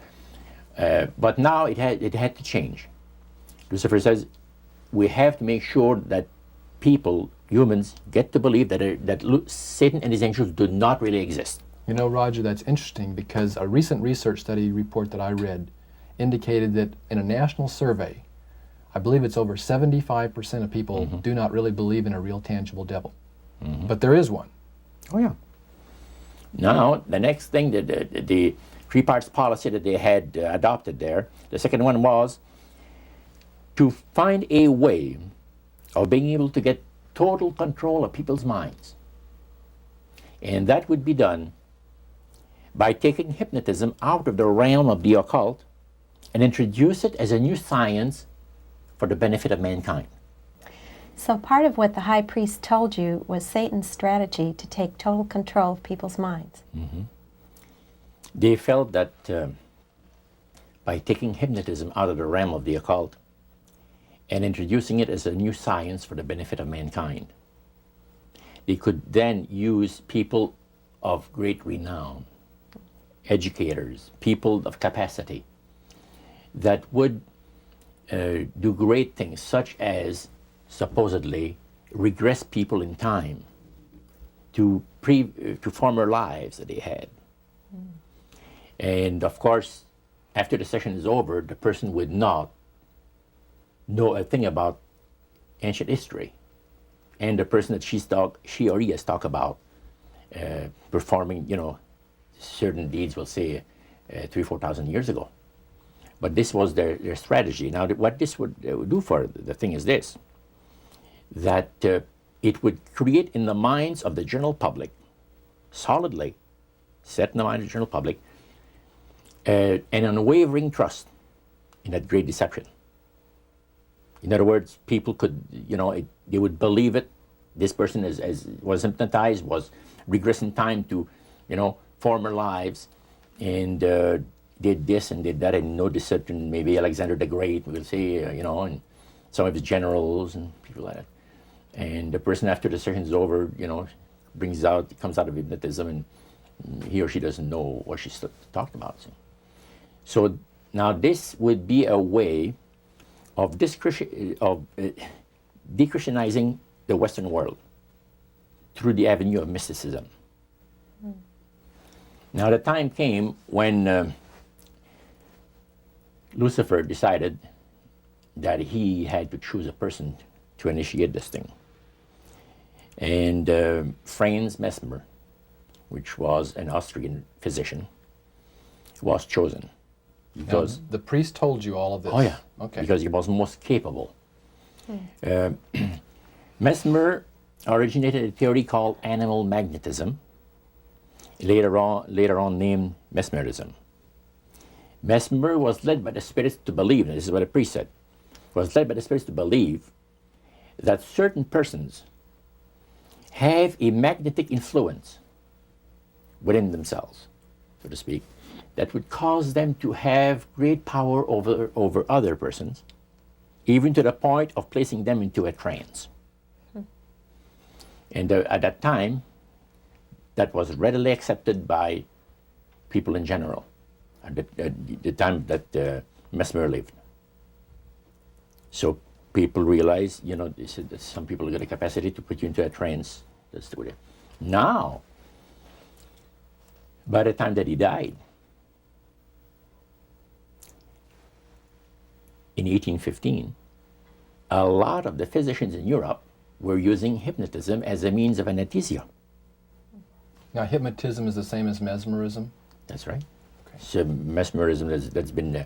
But now it had to change. Lucifer says we have to make sure that people, humans, get to believe that Satan and his angels do not really exist. Roger, that's interesting because a recent research study report that I read indicated that in a national survey, I believe it's over 75% of people do not really believe in a real tangible devil. Mm-hmm. But there is one. Oh, yeah. Now, the next thing, the 3 parts policy that they had adopted there, the second one was to find a way of being able to get total control of people's minds. And that would be done by taking hypnotism out of the realm of the occult and introduce it as a new science for the benefit of mankind. So part of what the high priest told you was Satan's strategy to take total control of people's minds. Mm-hmm. They felt that by taking hypnotism out of the realm of the occult and introducing it as a new science for the benefit of mankind, they could then use people of great renown, educators, people of capacity, that would do great things, such as supposedly regress people in time to former lives that they had. Mm. And of course, after the session is over, the person would not know a thing about ancient history. And the person that she or he has talked about performing, certain deeds, we'll say 3,000 or 4,000 years ago. But this was their strategy. Now, what this would do for the thing is this, that it would create in the minds of the general public, solidly set in the mind of the general public, an unwavering trust in that great deception. In other words, people could, they would believe it. This person was hypnotized, was regressing time to, former lives, and did this and did that, and no deception. Maybe Alexander the Great, we'll say, and some of his generals and people like that. And the person, after the session is over, comes out of hypnotism, and he or she doesn't know what she's talked about. So now this would be a way of de-Christianizing the Western world through the avenue of mysticism. Mm. Now the time came when Lucifer decided that he had to choose a person to initiate this thing. And Franz Mesmer, which was an Austrian physician, was chosen. Because the priest told you all of this? Oh, yeah. Okay. Because he was most capable. Mesmer originated a theory called animal magnetism, later on named mesmerism. Mesmer was led by the spirits to believe, and this is what the priest said, was led by the spirits to believe that certain persons have a magnetic influence within themselves, so to speak, that would cause them to have great power over other persons, even to the point of placing them into a trance. And at that time, that was readily accepted by people in general, at the time that Mesmer lived. So people realized, you know, they said that some people got a capacity to put you into a trance. That's the way. Now, by the time that he died, in 1815, a lot of the physicians in Europe were using hypnotism as a means of anesthesia. Now, hypnotism is the same as mesmerism? That's right. Okay. So mesmerism that's been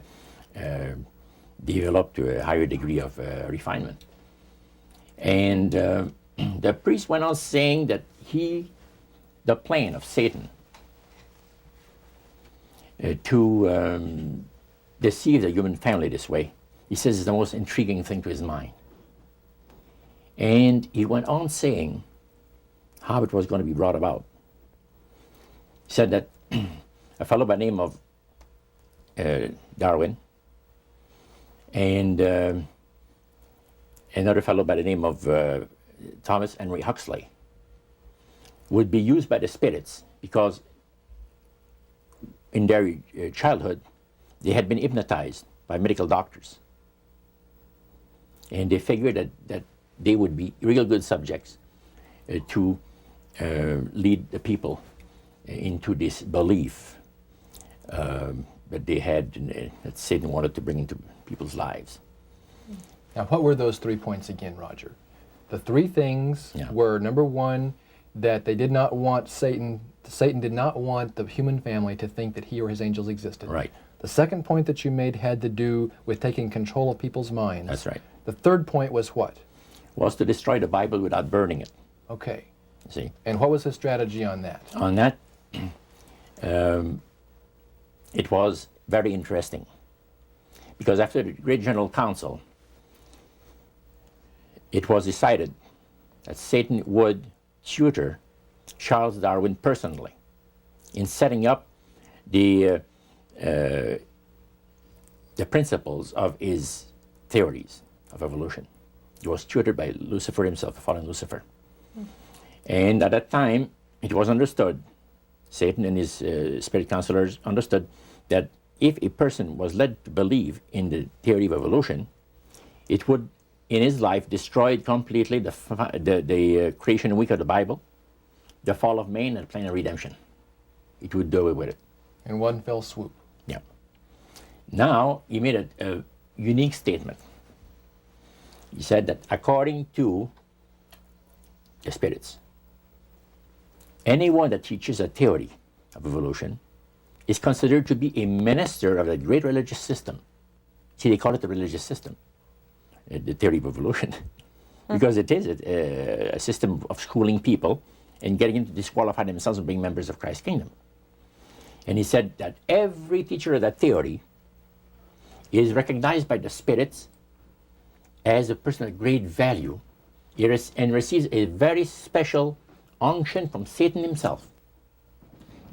developed to a higher degree of refinement. And the priest went on saying that the plan of Satan to deceive the human family this way, he says, is the most intriguing thing to his mind. And he went on saying how it was going to be brought about. He said that a fellow by the name of Darwin and another fellow by the name of Thomas Henry Huxley would be used by the spirits because in their childhood they had been hypnotized by medical doctors. And they figured that they would be real good subjects to lead the people into this belief that they had, that Satan wanted to bring into people's lives. Now, what were those 3 points again, Roger? The 3 things were, number 1, that they did not want Satan did not want the human family to think that he or his angels existed. Right. The second point that you made had to do with taking control of people's minds. That's right. The third point was what? Was to destroy the Bible without burning it. Okay. See? And what was his strategy on that? On that, it was very interesting. Because after the Great General Council, it was decided that Satan would tutor Charles Darwin personally in setting up the principles of his theories of evolution. He was tutored by Lucifer himself, the fallen Lucifer. And at that time, it was understood, Satan and his spirit counselors understood that if a person was led to believe in the theory of evolution, it would, in his life, destroy completely the creation week of the Bible, the fall of man, and the plan of redemption. It would do away with it. In one fell swoop. Yeah. Now, he made a unique statement. He said that according to the spirits, anyone that teaches a theory of evolution is considered to be a minister of the great religious system. See, they call it the religious system, the theory of evolution, because it is a system of schooling people and getting them to disqualify themselves from being members of Christ's kingdom. And he said that every teacher of that theory is recognized by the spirits as a person of great value and receives a very special unction from Satan himself,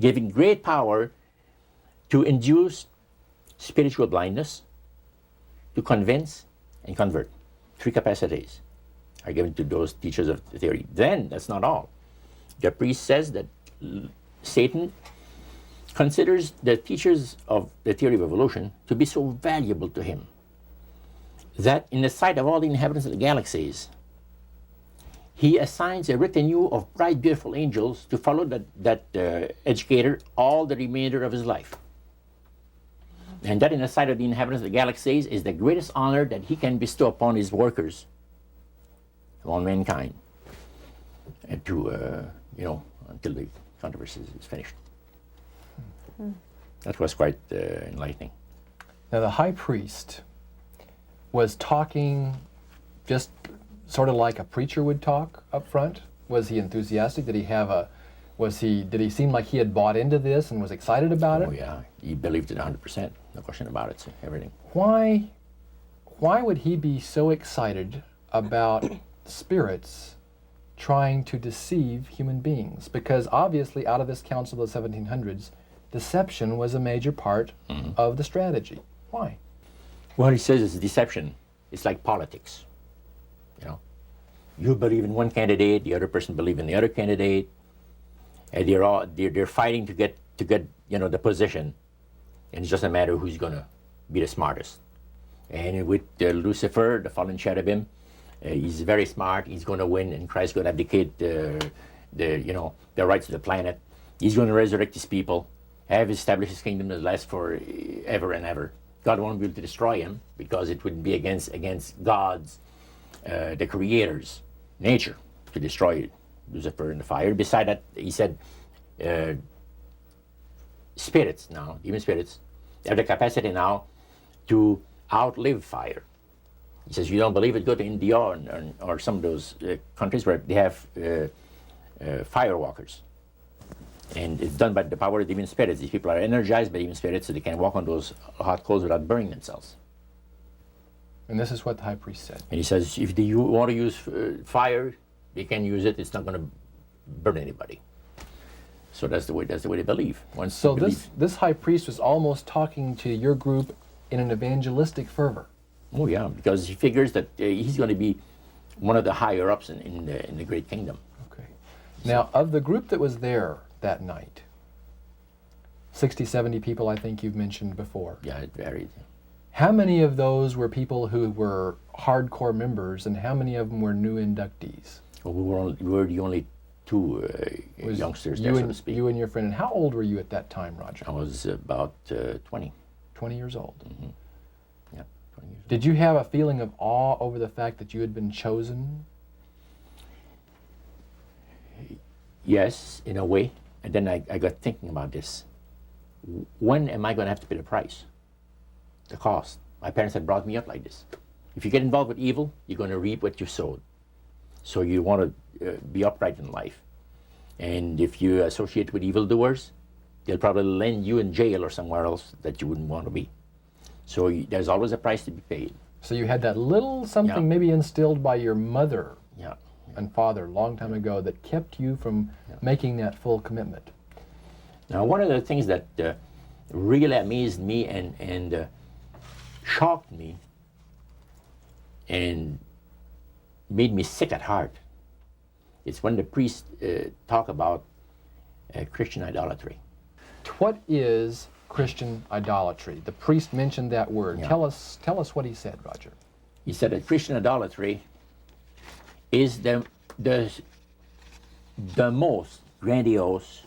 giving great power to induce spiritual blindness, to convince and convert. 3 capacities are given to those teachers of the theory. Then, that's not all. The priest says that Satan considers the teachers of the theory of evolution to be so valuable to him that in the sight of all the inhabitants of the galaxies, he assigns a retinue of bright, beautiful angels to follow that educator all the remainder of his life. And that in the sight of the inhabitants of the galaxies is the greatest honor that he can bestow upon his workers, upon mankind, and to, until the controversy is finished. That was quite enlightening. Now, the high priest was talking just sort of like a preacher would talk up front. Was he enthusiastic? Did he seem like he had bought into this and was excited about it? Oh yeah, he believed it 100%, no question about it, so everything. Why would he be so excited about spirits trying to deceive human beings? Because obviously out of this council of the 1700s, deception was a major part of the strategy. Why? Well, he says it's deception. it's like politics. You know, you believe in one candidate, the other person believes in the other candidate, and they're fighting to get the position, and it's just a matter of who's going to be the smartest. And with Lucifer, the fallen cherubim, he's very smart. He's going to win, and Christ's going to abdicate the rights of the planet. He's going to resurrect his people, have established his kingdom that lasts for ever and ever. God won't be able to destroy him because it would be against God's, the Creator's nature to destroy Lucifer in the fire. Beside that, he said, spirits now, even spirits, have the capacity now to outlive fire. He says, you don't believe it, go to India or some of those countries where they have fire walkers. And it's done by the power of demon spirits. These people are energized by demon spirits, so they can walk on those hot coals without burning themselves. And this is what the high priest said. And he says, if you want to use fire, they can use it. It's not going to burn anybody. So that's the way they believe. So this high priest was almost talking to your group in an evangelistic fervor. Oh yeah, because he figures that he's going to be one of the higher ups in the great kingdom. Okay. Now, of the group that was there that night, 60, 70 people, I think you've mentioned before. Yeah, it varied. How many of those were people who were hardcore members, and how many of them were new inductees? Well, we were the only two youngsters there, so to speak. You and your friend. And how old were you at that time, Roger? I was about 20. 20 years old. Mm-hmm. Yeah, 20 years old. Did you have a feeling of awe over the fact that you had been chosen? Yes, in a way. And then I got thinking about this. When am I going to have to pay the price? The cost. My parents had brought me up like this. If you get involved with evil, you're going to reap what you sowed. So you want to be upright in life. And if you associate with evildoers, they'll probably land you in jail or somewhere else that you wouldn't want to be. So there's always a price to be paid. So you had that little something maybe instilled by your mother and father a long time ago that kept you from making that full commitment. Now, one of the things that really amazed me and shocked me and made me sick at heart, it's when the priests talk about Christian idolatry. What is Christian idolatry? The priest mentioned that word. Yeah. Tell us what he said, Roger. He said that Christian idolatry is the most grandiose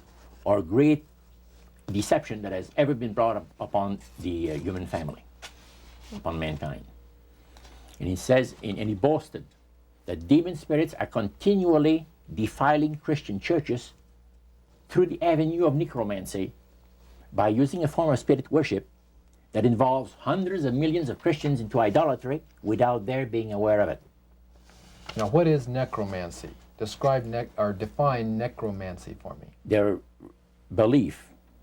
or great deception that has ever been brought upon the human family, upon mankind. And he says, and he boasted that demon spirits are continually defiling Christian churches through the avenue of necromancy by using a form of spirit worship that involves hundreds of millions of Christians into idolatry without their being aware of it. Now, what is necromancy? Define necromancy for me. Their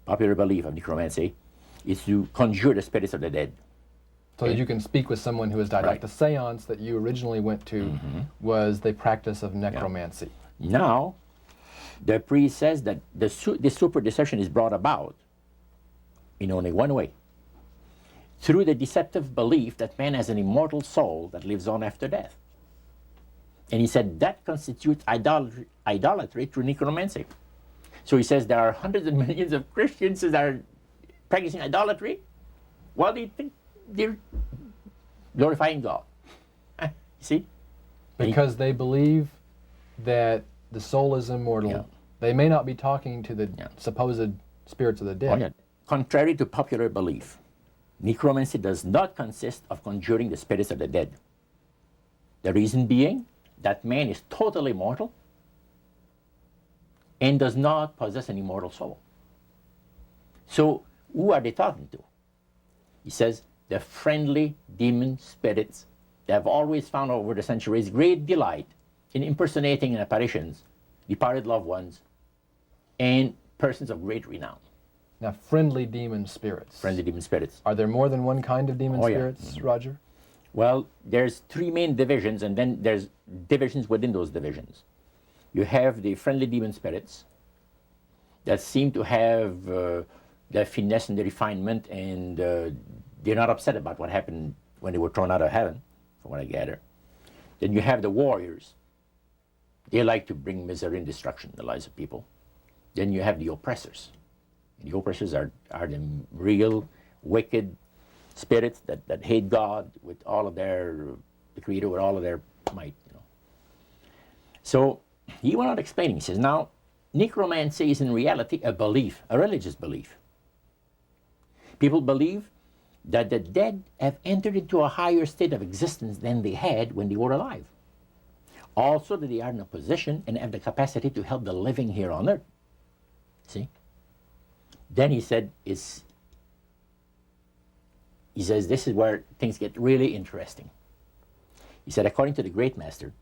popular belief of necromancy, is to conjure the spirits of the dead. So that you can speak with someone who has died. Right. Like the seance that you originally went to was the practice of necromancy. Now, the priest says that this super deception is brought about in only one way. Through the deceptive belief that man has an immortal soul that lives on after death. And he said that constitutes idolatry through necromancy. So he says there are hundreds of millions of Christians that are practicing idolatry while they think they're glorifying God. See? Because they believe that the soul is immortal. Yeah. They may not be talking to the supposed spirits of the dead. Oh, yeah. Contrary to popular belief, necromancy does not consist of conjuring the spirits of the dead. The reason being that man is totally mortal and does not possess an immortal soul. So who are they talking to? He says the friendly demon spirits that have always found over the centuries great delight in impersonating in apparitions departed loved ones and persons of great renown. Now, friendly demon spirits. Friendly demon spirits. Are there more than one kind of demon spirits, Roger? Well, there's three main divisions, and then there's divisions within those divisions. You have the friendly demon spirits that seem to have the finesse and the refinement, and they're not upset about what happened when they were thrown out of heaven from what I gather. Then you have the warriors. They like to bring misery and destruction in the lives of people. Then you have the oppressors. And the oppressors are the real wicked spirits that hate God with all of their, the Creator with all of their might. So he went on explaining. He says, now, necromancy is in reality a belief, a religious belief. People believe that the dead have entered into a higher state of existence than they had when they were alive. Also that they are in a position and have the capacity to help the living here on earth. See? Then he said, he says, this is where things get really interesting. He said, according to the great master,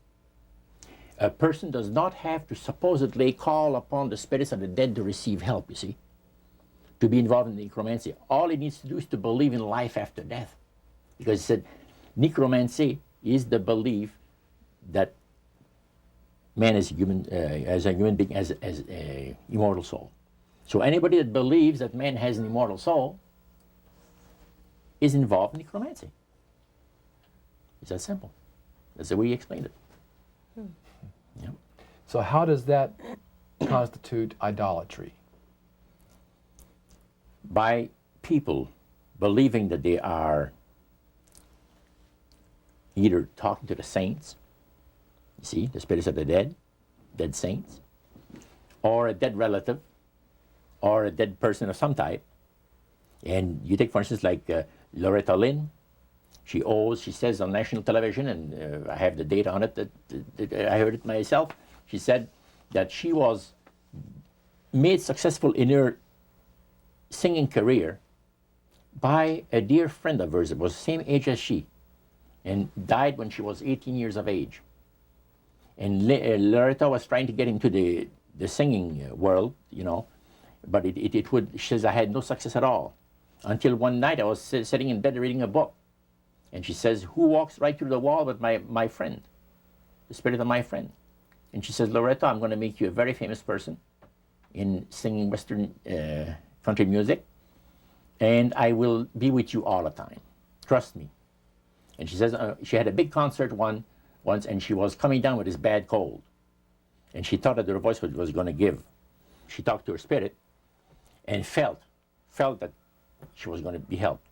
a person does not have to supposedly call upon the spirits of the dead to receive help, you see, to be involved in necromancy. All he needs to do is to believe in life after death. Because he said, necromancy is the belief that man is human, as a human being, as an immortal soul. So anybody that believes that man has an immortal soul is involved in necromancy. It's that simple. That's the way he explained it. Yeah. So how does that constitute idolatry? By people believing that they are either talking to the saints, you see, the spirits of the dead saints, or a dead relative, or a dead person of some type. And you take, for instance, like Loretta Lynn. She says on national television, and I have the data on it, that I heard it myself. She said that she was made successful in her singing career by a dear friend of hers that was the same age as she, and died when she was 18 years of age. And Loretta was trying to get into the singing world, but she says, I had no success at all. Until one night I was sitting in bed reading a book. And she says, who walks right through the wall but my friend, the spirit of my friend? And she says, Loretta, I'm going to make you a very famous person in singing Western country music, and I will be with you all the time. Trust me. And she says she had a big concert once, and she was coming down with this bad cold. And she thought that her voice was going to give. She talked to her spirit and felt that she was going to be helped.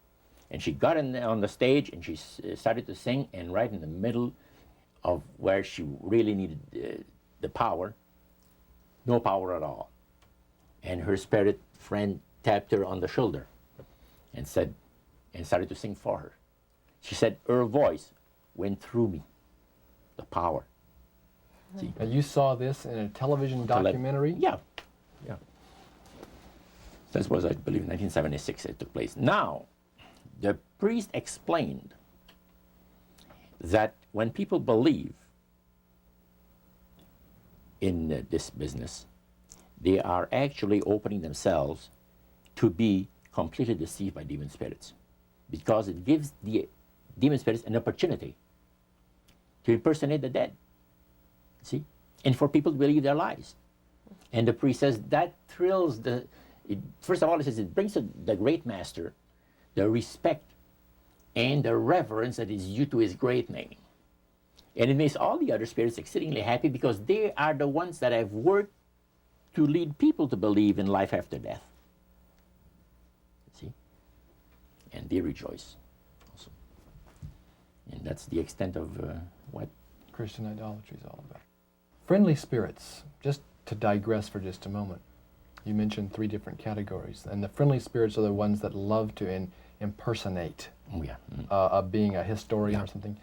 And she got on the stage and she started to sing, and right in the middle of where she really needed the power, no power at all. And her spirit friend tapped her on the shoulder and started to sing for her. She said, her voice went through me, the power. See? And you saw this in a television documentary? Yeah. This was, I believe, in 1976 it took place. Now, the priest explained that when people believe in this business, they are actually opening themselves to be completely deceived by demon spirits, because it gives the demon spirits an opportunity to impersonate the dead, see, and for people to believe their lies. And the priest says that thrills first of all, he says it brings to the great master the respect and the reverence that is due to his great name. And it makes all the other spirits exceedingly happy, because they are the ones that have worked to lead people to believe in life after death. See? And they rejoice also. And that's the extent of what Christian idolatry is all about. Friendly spirits, just to digress for just a moment. You mentioned 3 different categories, and the friendly spirits are the ones that love to impersonate being a historian or something.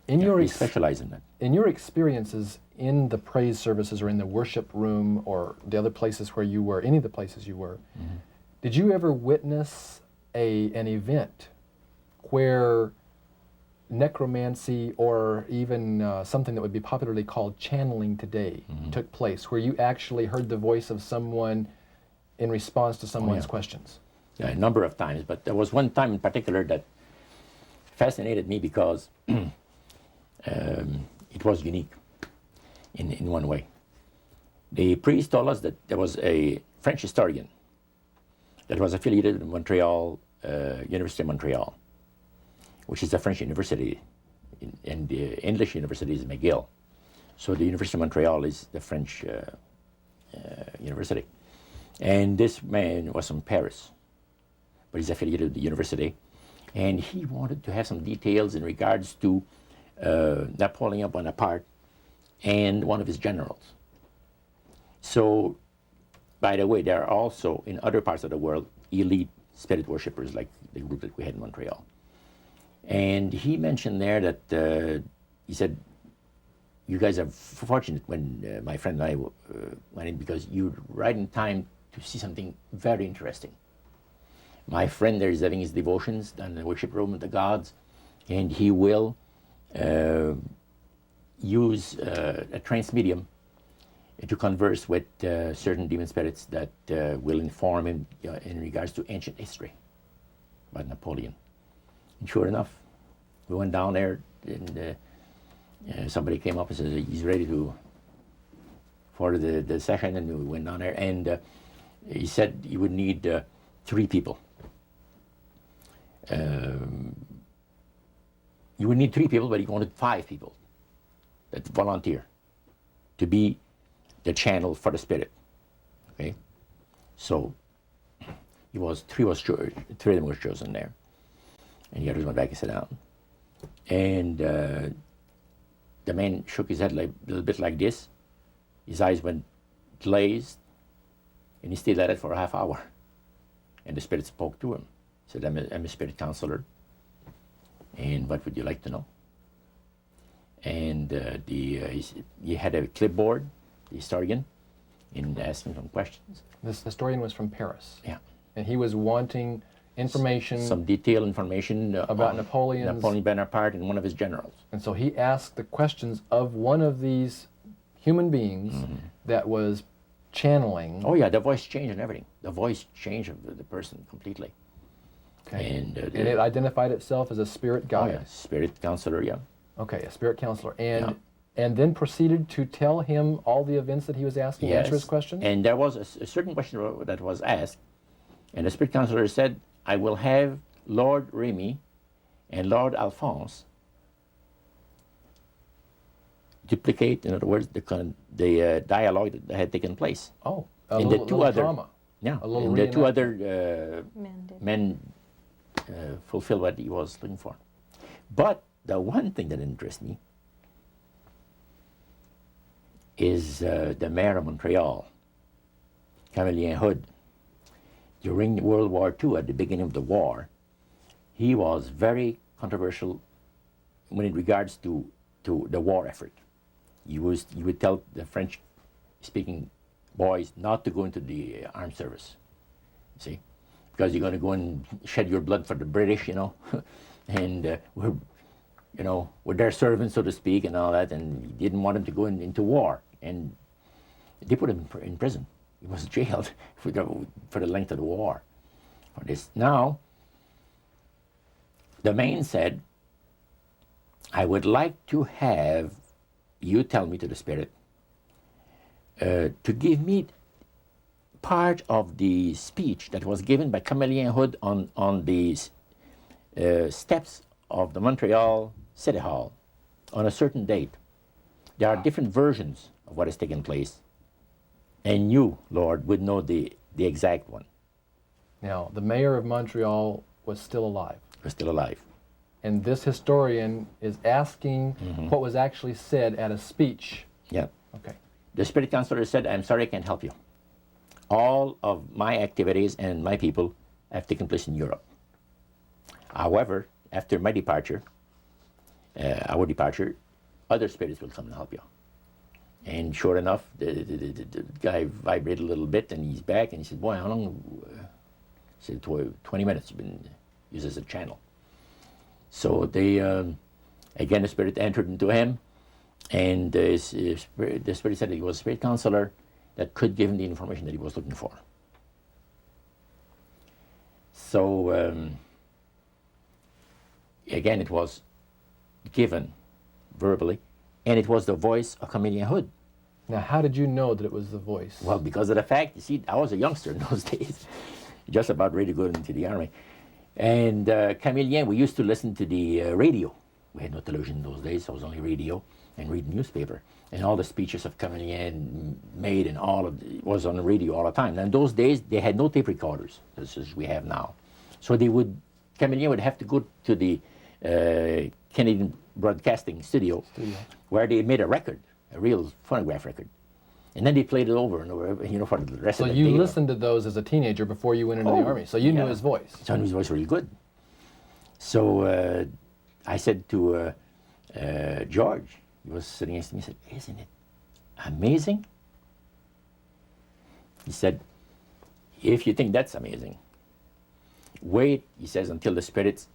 We specialize in that. In your experiences in the praise services or in the worship room or the other places where you were, any of the places you were, did you ever witness an event where necromancy or even something that would be popularly called channeling today took place, where you actually heard the voice of someone in response to someone's questions? Yeah, a number of times, but there was one time in particular that fascinated me because it was unique in one way. The priest told us that there was a French historian that was affiliated with Montreal, University of Montreal, which is a French university and the English university is McGill. So the University of Montreal is the French university. And this man was from Paris, but he's affiliated with the university. And he wanted to have some details in regards to Napoleon Bonaparte and one of his generals. So, by the way, there are also in other parts of the world elite spirit worshippers like the group that we had in Montreal. And he mentioned there that, he said, you guys are fortunate when my friend and I went in, because you're right in time to see something very interesting. My friend there is having his devotions in the worship room of the gods, and he will use a trance medium to converse with certain demon spirits that will inform him in regards to ancient history about Napoleon. And sure enough, we went down there, and somebody came up and said he's ready for the session, and we went down there, and he said he would need 3 people. You would need 3 people, but he wanted 5 people that volunteer to be the channel for the spirit. Okay, so three of them were chosen there, and the others went back and sat down. And the man shook his head like a little bit like this. His eyes went glazed, and he stayed at it for a half hour. And the spirit spoke to him. He said, I'm a spirit counselor, and what would you like to know? And he had a clipboard, the historian, and asking some questions. This historian was from Paris. Yeah. And he was wanting information. Some detailed information about on Napoleon Bonaparte and one of his generals. And so he asked the questions of one of these human beings that was channeling. Oh yeah, the voice changed and everything. The voice changed of the person completely. Okay. And it identified itself as a spirit guide. Oh yeah, spirit counselor, yeah. Okay, a spirit counselor. And Yeah. and then proceeded to tell him all the events that he was asking, Yes. answer his questions? And there was a certain question that was asked, and the spirit counselor said, I will have Lord Remy and Lord Alphonse duplicate, in other words, the dialogue that had taken place. Oh, And little drama. Yeah, A little and the 2 other Men did. men fulfill what he was looking for. But the one thing that interests me is the mayor of Montreal, Camillien Hood. During World War II, at the beginning of the war, he was very controversial when it regards to the war effort. He would tell the French-speaking boys not to go into the armed service, you see, because you're going to go and shed your blood for the British, you know, and we're their servants, so to speak, and all that, and he didn't want him to go into war, and they put him in prison. He was jailed for the length of the war for this. Now, the man said, I would like to have you tell me, to the spirit, to give me part of the speech that was given by Camillien Hood on the steps of the Montreal City Hall on a certain date. There are different versions of what has taken place, and you, Lord, would know the exact one. Now, the mayor of Montreal was still alive. Was still alive. And this historian is asking what was actually said at a speech. Yeah. Okay. The spirit counselor said, I'm sorry, I can't help you. All of my activities and my people have taken place in Europe. However, after my departure, our departure, other spirits will come and help you. And sure enough, the guy vibrated a little bit, and he's back, and he said, boy, how long? He said, 20 minutes, you've been used as a channel. So they, again, the spirit entered into him, and the spirit said that he was a spirit counselor that could give him the information that he was looking for. So, again, it was given verbally, and it was the voice of Camillien Hood. Now, how did you know that it was the voice? Well, because of the fact, you see, I was a youngster in those days, just about ready to go into the army. And Camillien, we used to listen to the radio We had no television in those days, so it was only radio and reading newspaper. And all the speeches of Cavalier made and all of it was on the radio all the time. And in those days, they had no tape recorders, as we have now. So Cavalier would have to go to the Canadian Broadcasting Studio, where they made a record, a real phonograph record. And then they played it over and over, for the rest of the day. So you listened to those as a teenager before you went into the Army, so you knew his voice. So I knew his voice really good. So I said to George, he was sitting next to me, he said, "Isn't it amazing?" He said, "If you think that's amazing, wait," he says, "until the spirits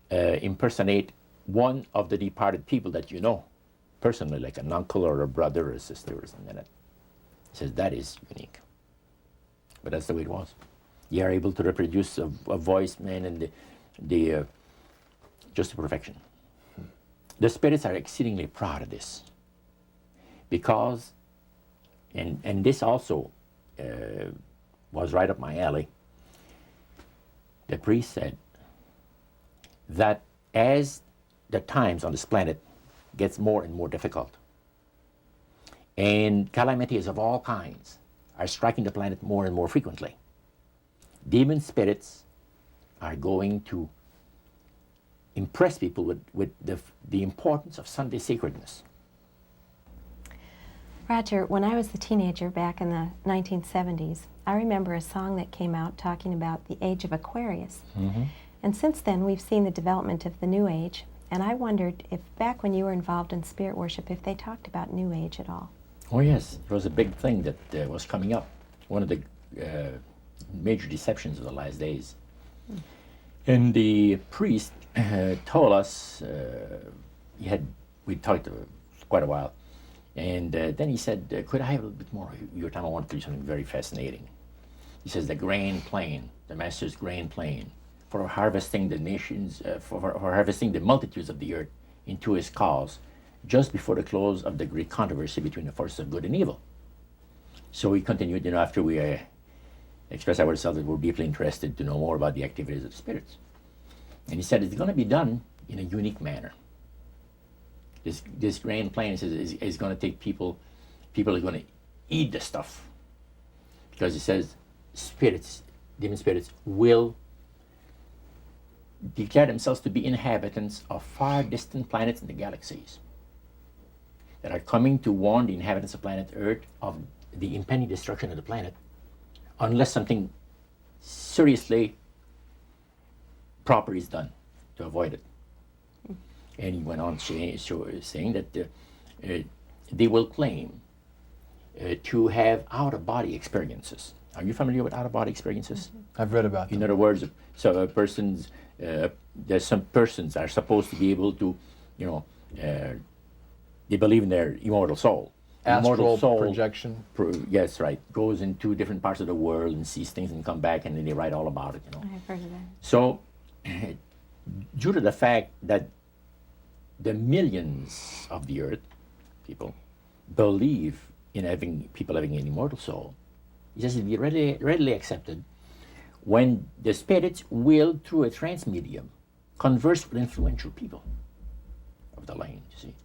impersonate one of the departed people that you know, personally, like an uncle or a brother or a sister or something like that." He says, "That is unique." But that's the way it was. You are able to reproduce a voice, man, and the just to perfection. The spirits are exceedingly proud of this because, and this also was right up my alley. The priest said that as the times on this planet gets more and more difficult, and calamities of all kinds are striking the planet more and more frequently, demon spirits are going to impress people with the importance of Sunday sacredness. Roger, when I was a teenager back in the 1970s, I remember a song that came out talking about the age of Aquarius. Mm-hmm. And since then, we've seen the development of the New Age, and I wondered if back when you were involved in spirit worship, if they talked about New Age at all. Oh yes, it was a big thing that was coming up. One of the major deceptions of the last days. And the priest told us, we talked quite a while, and then he said, "Could I have a little bit more of your time? I want to do something very fascinating." He says, "The grand plan, the Master's grand plan for harvesting the nations, for harvesting the multitudes of the earth into his cause, just before the close of the great controversy between the forces of good and evil." So we continued, after we expressed ourselves that we're deeply interested to know more about the activities of the spirits. And he said it's going to be done in a unique manner. This grand plan is going to take people are going to eat the stuff. Because he says demon spirits will declare themselves to be inhabitants of far distant planets in the galaxies that are coming to warn the inhabitants of planet Earth of the impending destruction of the planet unless something seriously proper is done to avoid it. And he went on saying that they will claim to have out-of-body experiences. Are you familiar with out-of-body experiences? I've read about them. In other words, so there's some persons are supposed to be able to, they believe in their immortal soul. Astral projection. Yes, right. Goes into different parts of the world and sees things and come back and then they write all about it. I've heard of that. So, due to the fact that the millions of the earth, people, believe in people having an immortal soul, it has to be readily accepted when the spirits will, through a trance medium, converse with influential people of the land, you see.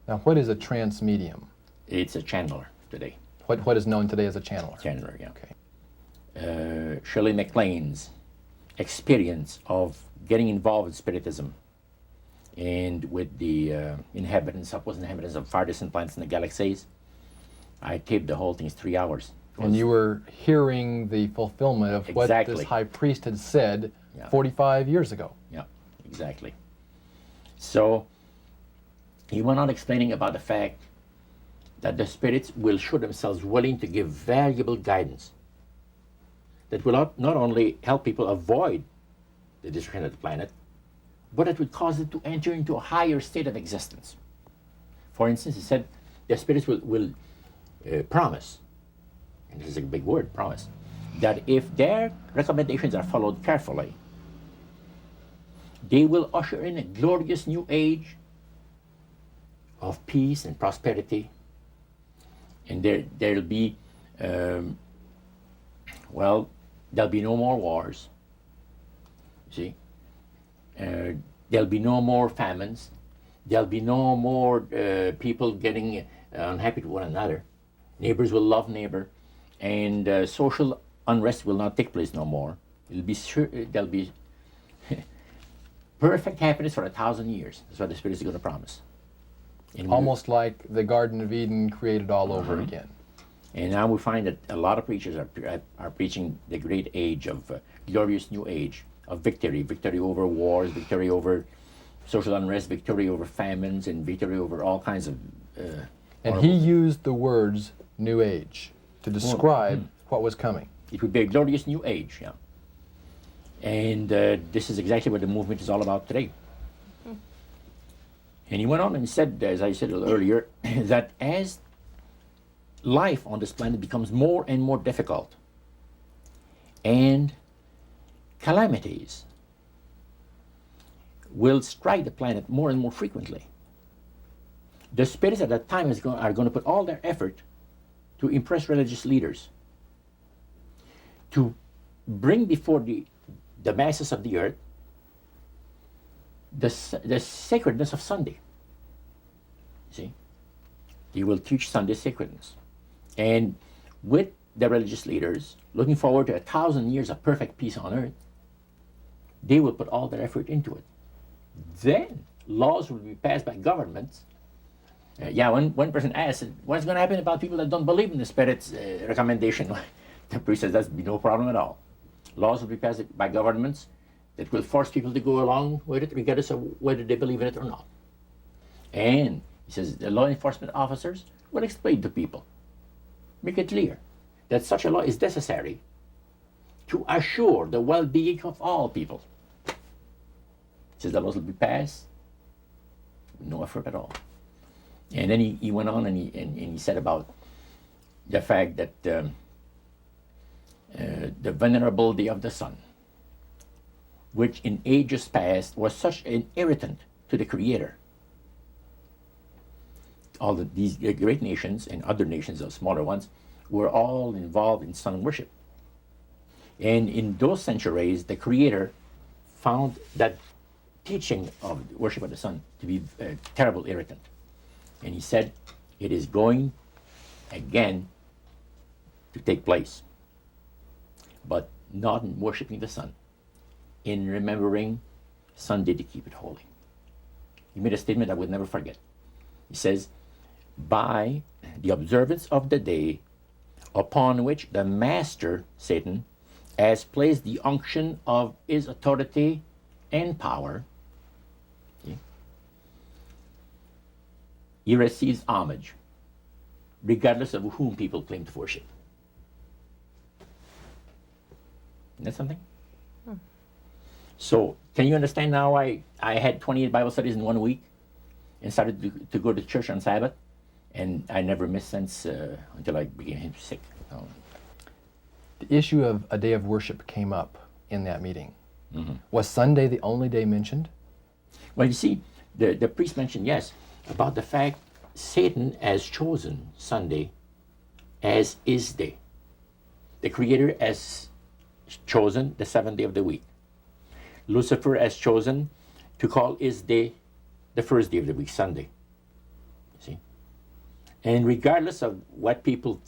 Now, what is a trance medium? It's a channeler today. What is known today as a channeler? Channeler, yeah. Okay. Shirley MacLaine's experience of getting involved with spiritism and with the supposed inhabitants of far distant planets in the galaxies, I taped the whole thing. It's 3 hours. And you were hearing the fulfillment of what this high priest had said 45 years ago. Yeah, exactly. So he went on explaining about the fact that the spirits will show themselves willing to give valuable guidance that will not only help people avoid the destruction of the planet, but it would cause it to enter into a higher state of existence. For instance, he said the spirits will promise, and this is a big word, promise, that if their recommendations are followed carefully, they will usher in a glorious new age of peace and prosperity. And there'll be, there'll be no more wars. See, There'll be no more famines. There'll be no more people getting unhappy with one another. Neighbors will love neighbor, and social unrest will not take place no more. It'll be there'll be perfect happiness for 1,000 years. That's what the Spirit is going to promise. And Almost like the Garden of Eden created all over again. And now we find that a lot of preachers are preaching the great age of glorious new age of victory over wars, victory over social unrest, victory over famines, and victory over all kinds of. And he used the words New Age to describe what was coming. It would be a glorious new age, yeah. And this is exactly what the movement is all about today. And he went on and said, as I said earlier, that as life on this planet becomes more and more difficult, and calamities will strike the planet more and more frequently, the spirits at that time are going to put all their effort to impress religious leaders, to bring before the masses of the earth the sacredness of Sunday. See? They will teach Sunday sacredness. And with the religious leaders, looking forward to 1,000 years of perfect peace on earth, they will put all their effort into it. Then laws will be passed by governments. One person asked, what's going to happen about people that don't believe in the Spirit's recommendation? The priest says, that's be no problem at all. Laws will be passed by governments that will force people to go along with it, regardless of whether they believe in it or not. And he says the law enforcement officers will explain to people, make it clear that such a law is necessary to assure the well-being of all people. He says the laws will be passed with no effort at all. And then he went on and he said about the fact that the venerability of the sun, which in ages past was such an irritant to the Creator. All these great nations and other nations, the smaller ones, were all involved in sun worship. And in those centuries, the Creator found that teaching of worship of the sun to be a terrible irritant. And he said, it is going again to take place, but not in worshiping the sun, in remembering Sunday to keep it holy. He made a statement I would never forget. He says, by the observance of the day upon which the master, Satan, has placed the unction of his authority and power, he receives homage, regardless of whom people claim to worship. Isn't that something? So, can you understand now why I had 28 Bible studies in 1 week and started to go to church on Sabbath? And I never missed since until I became sick. The issue of a day of worship came up in that meeting. Was Sunday the only day mentioned? Well, you see, the priest mentioned, yes, about the fact Satan has chosen Sunday as his day. The Creator has chosen the seventh day of the week. Lucifer has chosen to call his day the first day of the week, Sunday. See? And regardless of what people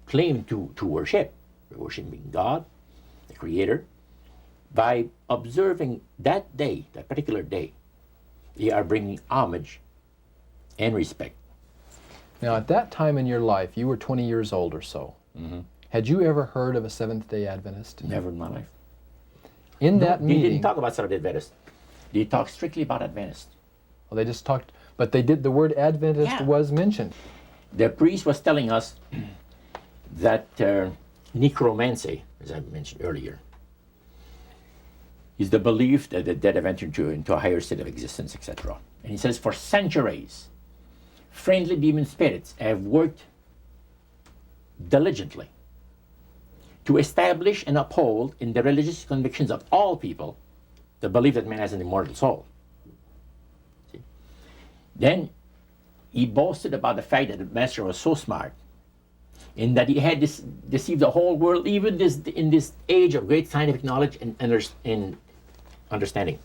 claim to worship, worshiping God, the Creator, by observing that day, that particular day, they are bringing homage and respect. Now, at that time in your life, you were 20 years old or so. Had you ever heard of a Seventh-day Adventist? Never in my life. In that meeting, they didn't talk about Seventh-day Adventist. They talked strictly about Adventist. Well, they just talked, but they did. The word Adventist was mentioned. The priest was telling us that necromancy, as I mentioned earlier, is the belief that the dead have entered into a higher state of existence, etc. And he says, for centuries, friendly demon spirits have worked diligently to establish and uphold in the religious convictions of all people the belief that man has an immortal soul. See? Then he boasted about the fact that the master was so smart in that he had deceived the whole world, even in this age of great scientific knowledge and understanding.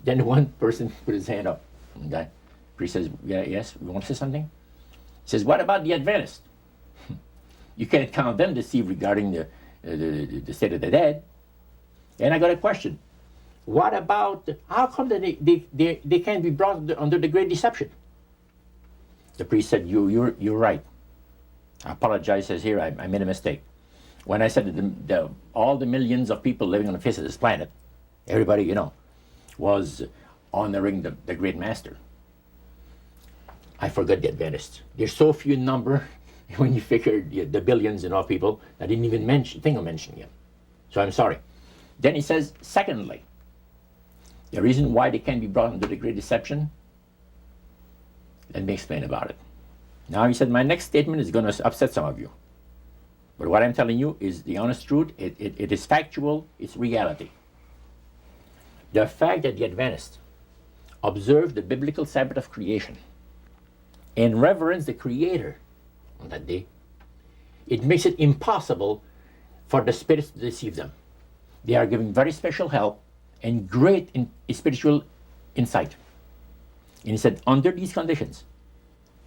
Then one person put his hand up. And the priest says, yeah, yes, you want to say something? He says, what about the Adventists? You can't count them to see regarding the state of the dead. And I got a question. What about, how come that they can't be brought under the great deception? The priest said, you're right. I apologize, says here, I made a mistake. When I said that all the millions of people living on the face of this planet, everybody, you know, was honoring the great master. I forgot the Adventists. There's so few in number when you figure the billions and all people, I didn't even think of mentioning them. So I'm sorry. Then he says, secondly, the reason why they can't be brought under the great deception, let me explain about it. Now he said, my next statement is going to upset some of you. But what I'm telling you is the honest truth. It is factual. It's reality. The fact that the Adventists observe the biblical Sabbath of creation and reverence the Creator on that day, it makes it impossible for the spirits to deceive them. They are given very special help and great spiritual insight. And he said, under these conditions,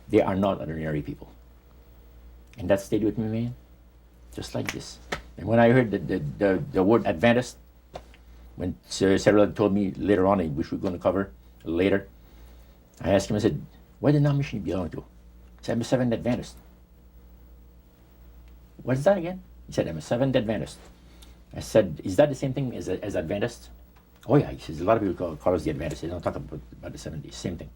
they are not ordinary people. And that stayed with me, man, just like this. And when I heard the word Adventist, when Sarah told me later on, which we're going to cover later, I asked him, I said, what denomination do you belong to? He said, I'm a Seventh Adventist. What is that again? He said, I'm a Seventh Adventist. I said, is that the same thing as Adventist? Oh yeah, he says, a lot of people call us the Adventists. They don't talk about the 70s, same thing.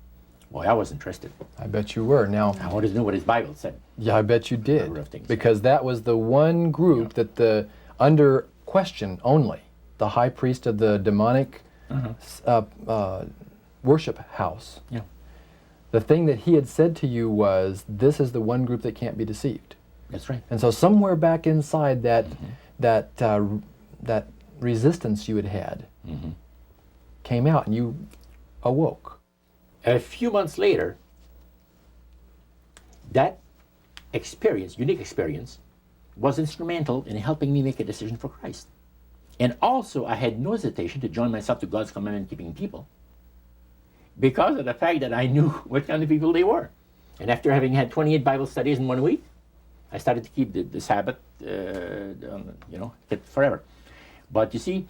Boy, I was interested. I bet you were. Now, I wanted to know what his Bible said. Yeah, I bet you did. Number of things. Because that was the one group that under question only, the high priest of the demonic worship house. Yeah. The thing that he had said to you was, this is the one group that can't be deceived. That's right. And so somewhere back inside that that resistance you had came out, and you awoke. A few months later, that experience, unique experience, was instrumental in helping me make a decision for Christ. And also, I had no hesitation to join myself to God's commandment-keeping people because of the fact that I knew what kind of people they were. And after having had 28 Bible studies in 1 week, I started to keep the Sabbath, forever. But you see,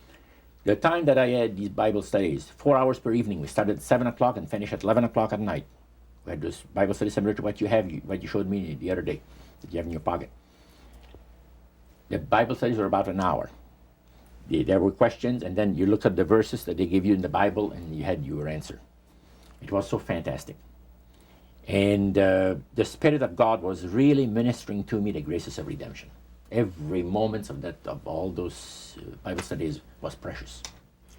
the time that I had these Bible studies, 4 hours per evening, we started at 7 o'clock and finished at 11 o'clock at night. We had those Bible studies similar to what you showed me the other day, that you have in your pocket. The Bible studies were about an hour. There were questions, and then you looked at the verses that they gave you in the Bible, and you had your answer. It was so fantastic. And the Spirit of God was really ministering to me the graces of redemption. Every moment of all those Bible studies was precious.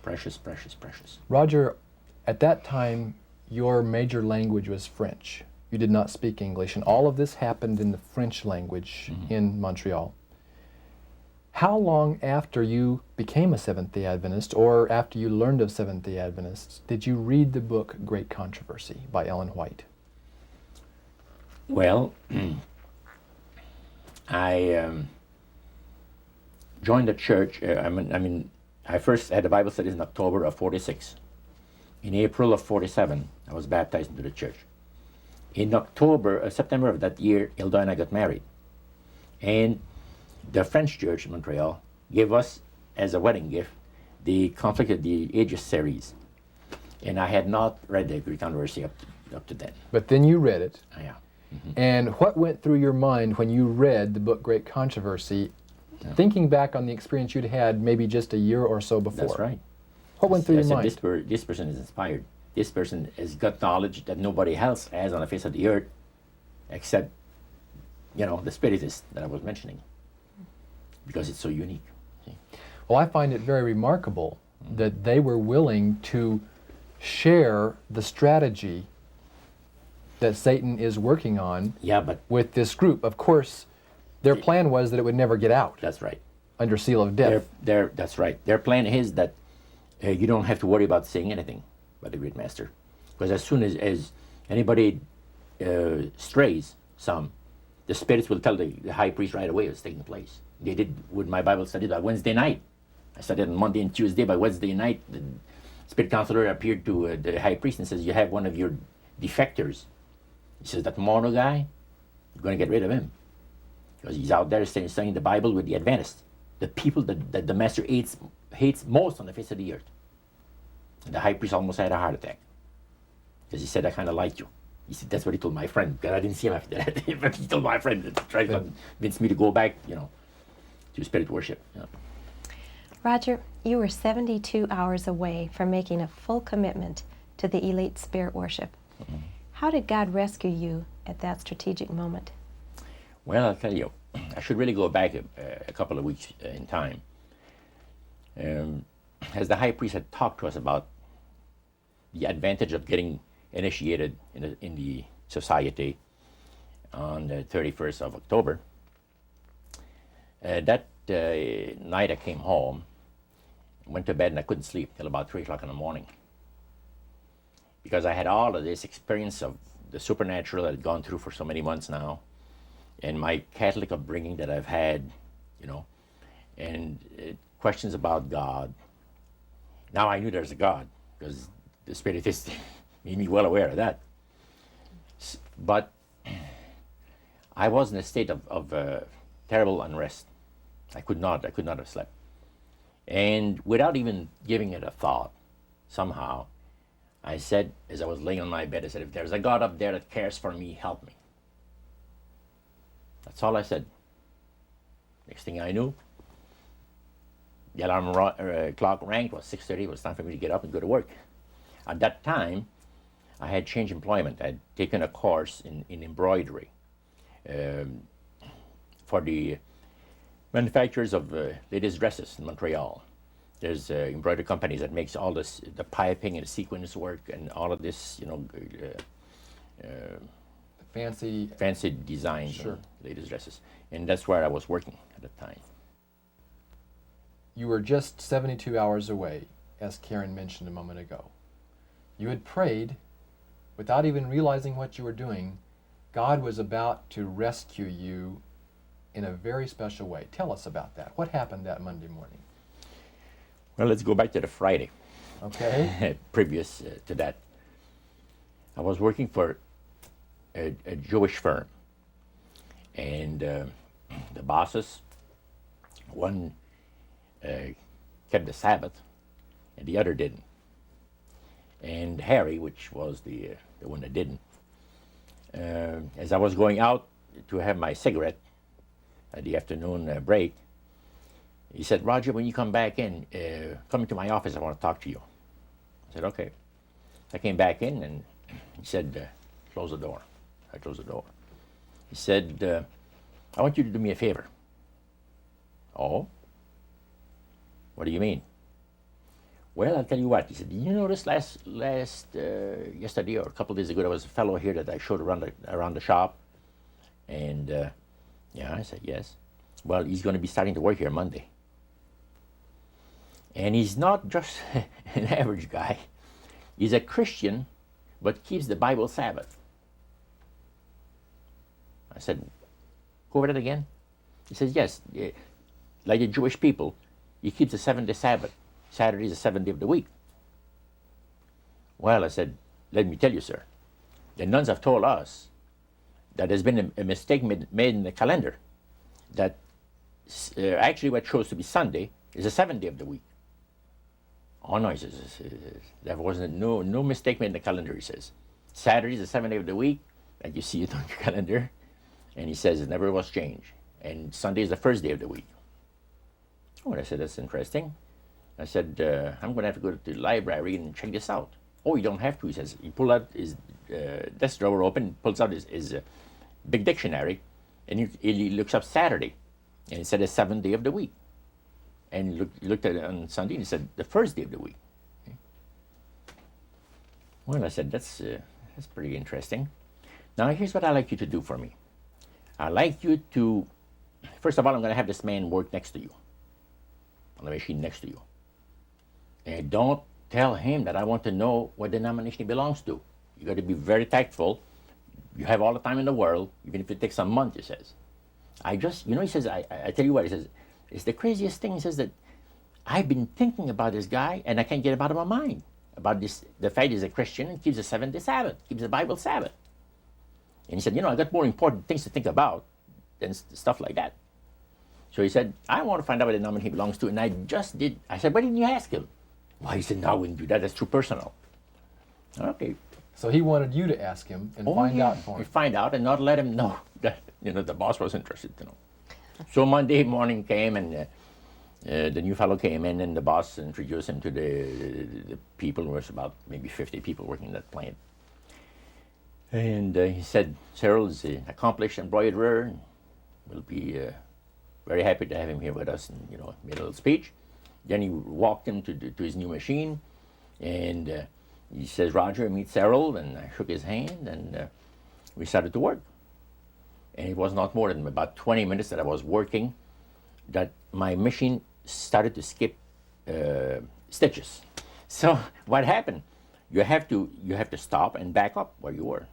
Precious, precious, precious. Roger, at that time, your major language was French. You did not speak English, and all of this happened in the French language in Montreal. How long after you became a Seventh-day Adventist, or after you learned of Seventh-day Adventists, did you read the book Great Controversy by Ellen White? Well, I joined the church. I first had the Bible studies in October of 46. In April of 47, I was baptized into the church. In September of that year, Hilda and I got married. And the French church in Montreal gave us, as a wedding gift, the Conflict of the Ages series. And I had not read the Great Controversy up to then. But then you read it. Yeah. And what went through your mind when you read the book Great Controversy, thinking back on the experience you'd had maybe just a year or so before? That's right. What went through your mind? This person is inspired. This person has got knowledge that nobody else has on the face of the earth, except, the Spiritists that I was mentioning, because it's so unique. See? Well, I find it very remarkable that they were willing to share the strategy that Satan is working on with this group. Of course, their plan was that it would never get out. That's right. Under seal of death. That's right. Their plan is that you don't have to worry about saying anything about the great master. Because as soon as anybody strays some, the spirits will tell the high priest right away what's taking place. They did with my Bible study by Wednesday night. I studied on Monday and Tuesday. By Wednesday night, spirit counselor appeared to the high priest and says, you have one of your defectors. He says, that Morneau guy, you're going to get rid of him. Because he's out there studying the Bible with the Adventists, the people that the master hates most on the face of the earth. And the high priest almost had a heart attack. Because he said, I kind of like you. He said, that's what he told my friend, because I didn't see him after that. But he told my friend to try to convince me to go back, to spirit worship. Roger, you were 72 hours away from making a full commitment to the elite spirit worship. Mm-hmm. How did God rescue you at that strategic moment? Well, I'll tell you, I should really go back a couple of weeks in time. As the high priest had talked to us about the advantage of getting initiated in the society on the 31st of October, that night I came home, went to bed, and I couldn't sleep till about 3 o'clock in the morning. Because I had all of this experience of the supernatural that I'd gone through for so many months now, and my Catholic upbringing that I've had, and questions about God. Now I knew there's a God, because the Spiritist made me well aware of that. But I was in a state of terrible unrest. I could not have slept. And without even giving it a thought, somehow, I said, as I was laying on my bed, I said, if there's a God up there that cares for me, help me. That's all I said. Next thing I knew, the alarm clock rang. It was 6:30. It was time for me to get up and go to work. At that time, I had changed employment. I had taken a course in embroidery for the manufacturers of ladies' dresses in Montreal. There's embroidery companies that makes all this, the piping and the sequins work and all of this, fancy designs, sure, on ladies' dresses. And that's where I was working at the time. You were just 72 hours away, as Karen mentioned a moment ago. You had prayed, without even realizing what you were doing. God was about to rescue you in a very special way. Tell us about that. What happened that Monday morning? Well, let's go back to the Friday. Okay. Previous to that. I was working for a Jewish firm. And the bosses, one kept the Sabbath and the other didn't. And Harry, which was the one that didn't, as I was going out to have my cigarette at the afternoon break, he said, Roger, when you come back in, come into my office, I want to talk to you. I said, okay. I came back in and he said, close the door. I closed the door. He said, I want you to do me a favor. Oh? What do you mean? Well, I'll tell you what. He said, you notice yesterday or a couple of days ago, there was a fellow here that I showed around the shop. And yeah, I said, yes. Well, he's going to be starting to work here Monday. And he's not just an average guy. He's a Christian, but keeps the Bible Sabbath. I said, go over that again? He says, yes, like the Jewish people, he keeps the 7-day Sabbath. Saturday is the 7th day of the week. Well, I said, let me tell you, sir, the nuns have told us that there's been a mistake made in the calendar, that actually what shows to be Sunday is the 7th day of the week. Oh no, he says, there wasn't no mistake made in the calendar, he says. Saturday is the 7th day of the week, and you see it on your calendar, and he says it never was changed. And Sunday is the first day of the week. Oh, and I said, that's interesting. I said, I'm going to have to go to the library and check this out. Oh, you don't have to, he says. He pulled out his desk drawer open, pulls out his big dictionary, and he looks up Saturday, and it said the 7th day of the week. And he looked at it on Sunday, and he said the first day of the week. Okay. Well, I said, that's pretty interesting. Now, here's what I'd like you to do for me. I'd like you to, first of all, I'm going to have this man work next to you, on the machine next to you. And don't tell him that I want to know what denomination he belongs to. You got to be very tactful. You have all the time in the world, even if it takes a month, he says. He says, I tell you what, he says, it's the craziest thing. He says that I've been thinking about this guy and I can't get him out of my mind. about this, the fact he's a Christian and keeps the seventh-day Sabbath, keeps the Bible Sabbath. And he said, I got more important things to think about than stuff like that. So he said, I want to find out what denomination he belongs to, and I just did. I said, why didn't you ask him? Well, he said, no, I wouldn't do that. That's too personal. Okay. So he wanted you to ask him and find out for him. Find out and not let him know that the boss was interested. So Monday morning came, and the new fellow came in, and the boss introduced him to the people. There was about maybe 50 people working in that plant. And he said, Cyril is an accomplished embroiderer, and we'll be very happy to have him here with us, and made a little speech. Then he walked him to his new machine, and he says, Roger, meet Cyril, and I shook his hand, and we started to work. And it was not more than about 20 minutes that I was working that my machine started to skip stitches. So what happened? You have to stop and back up where you were.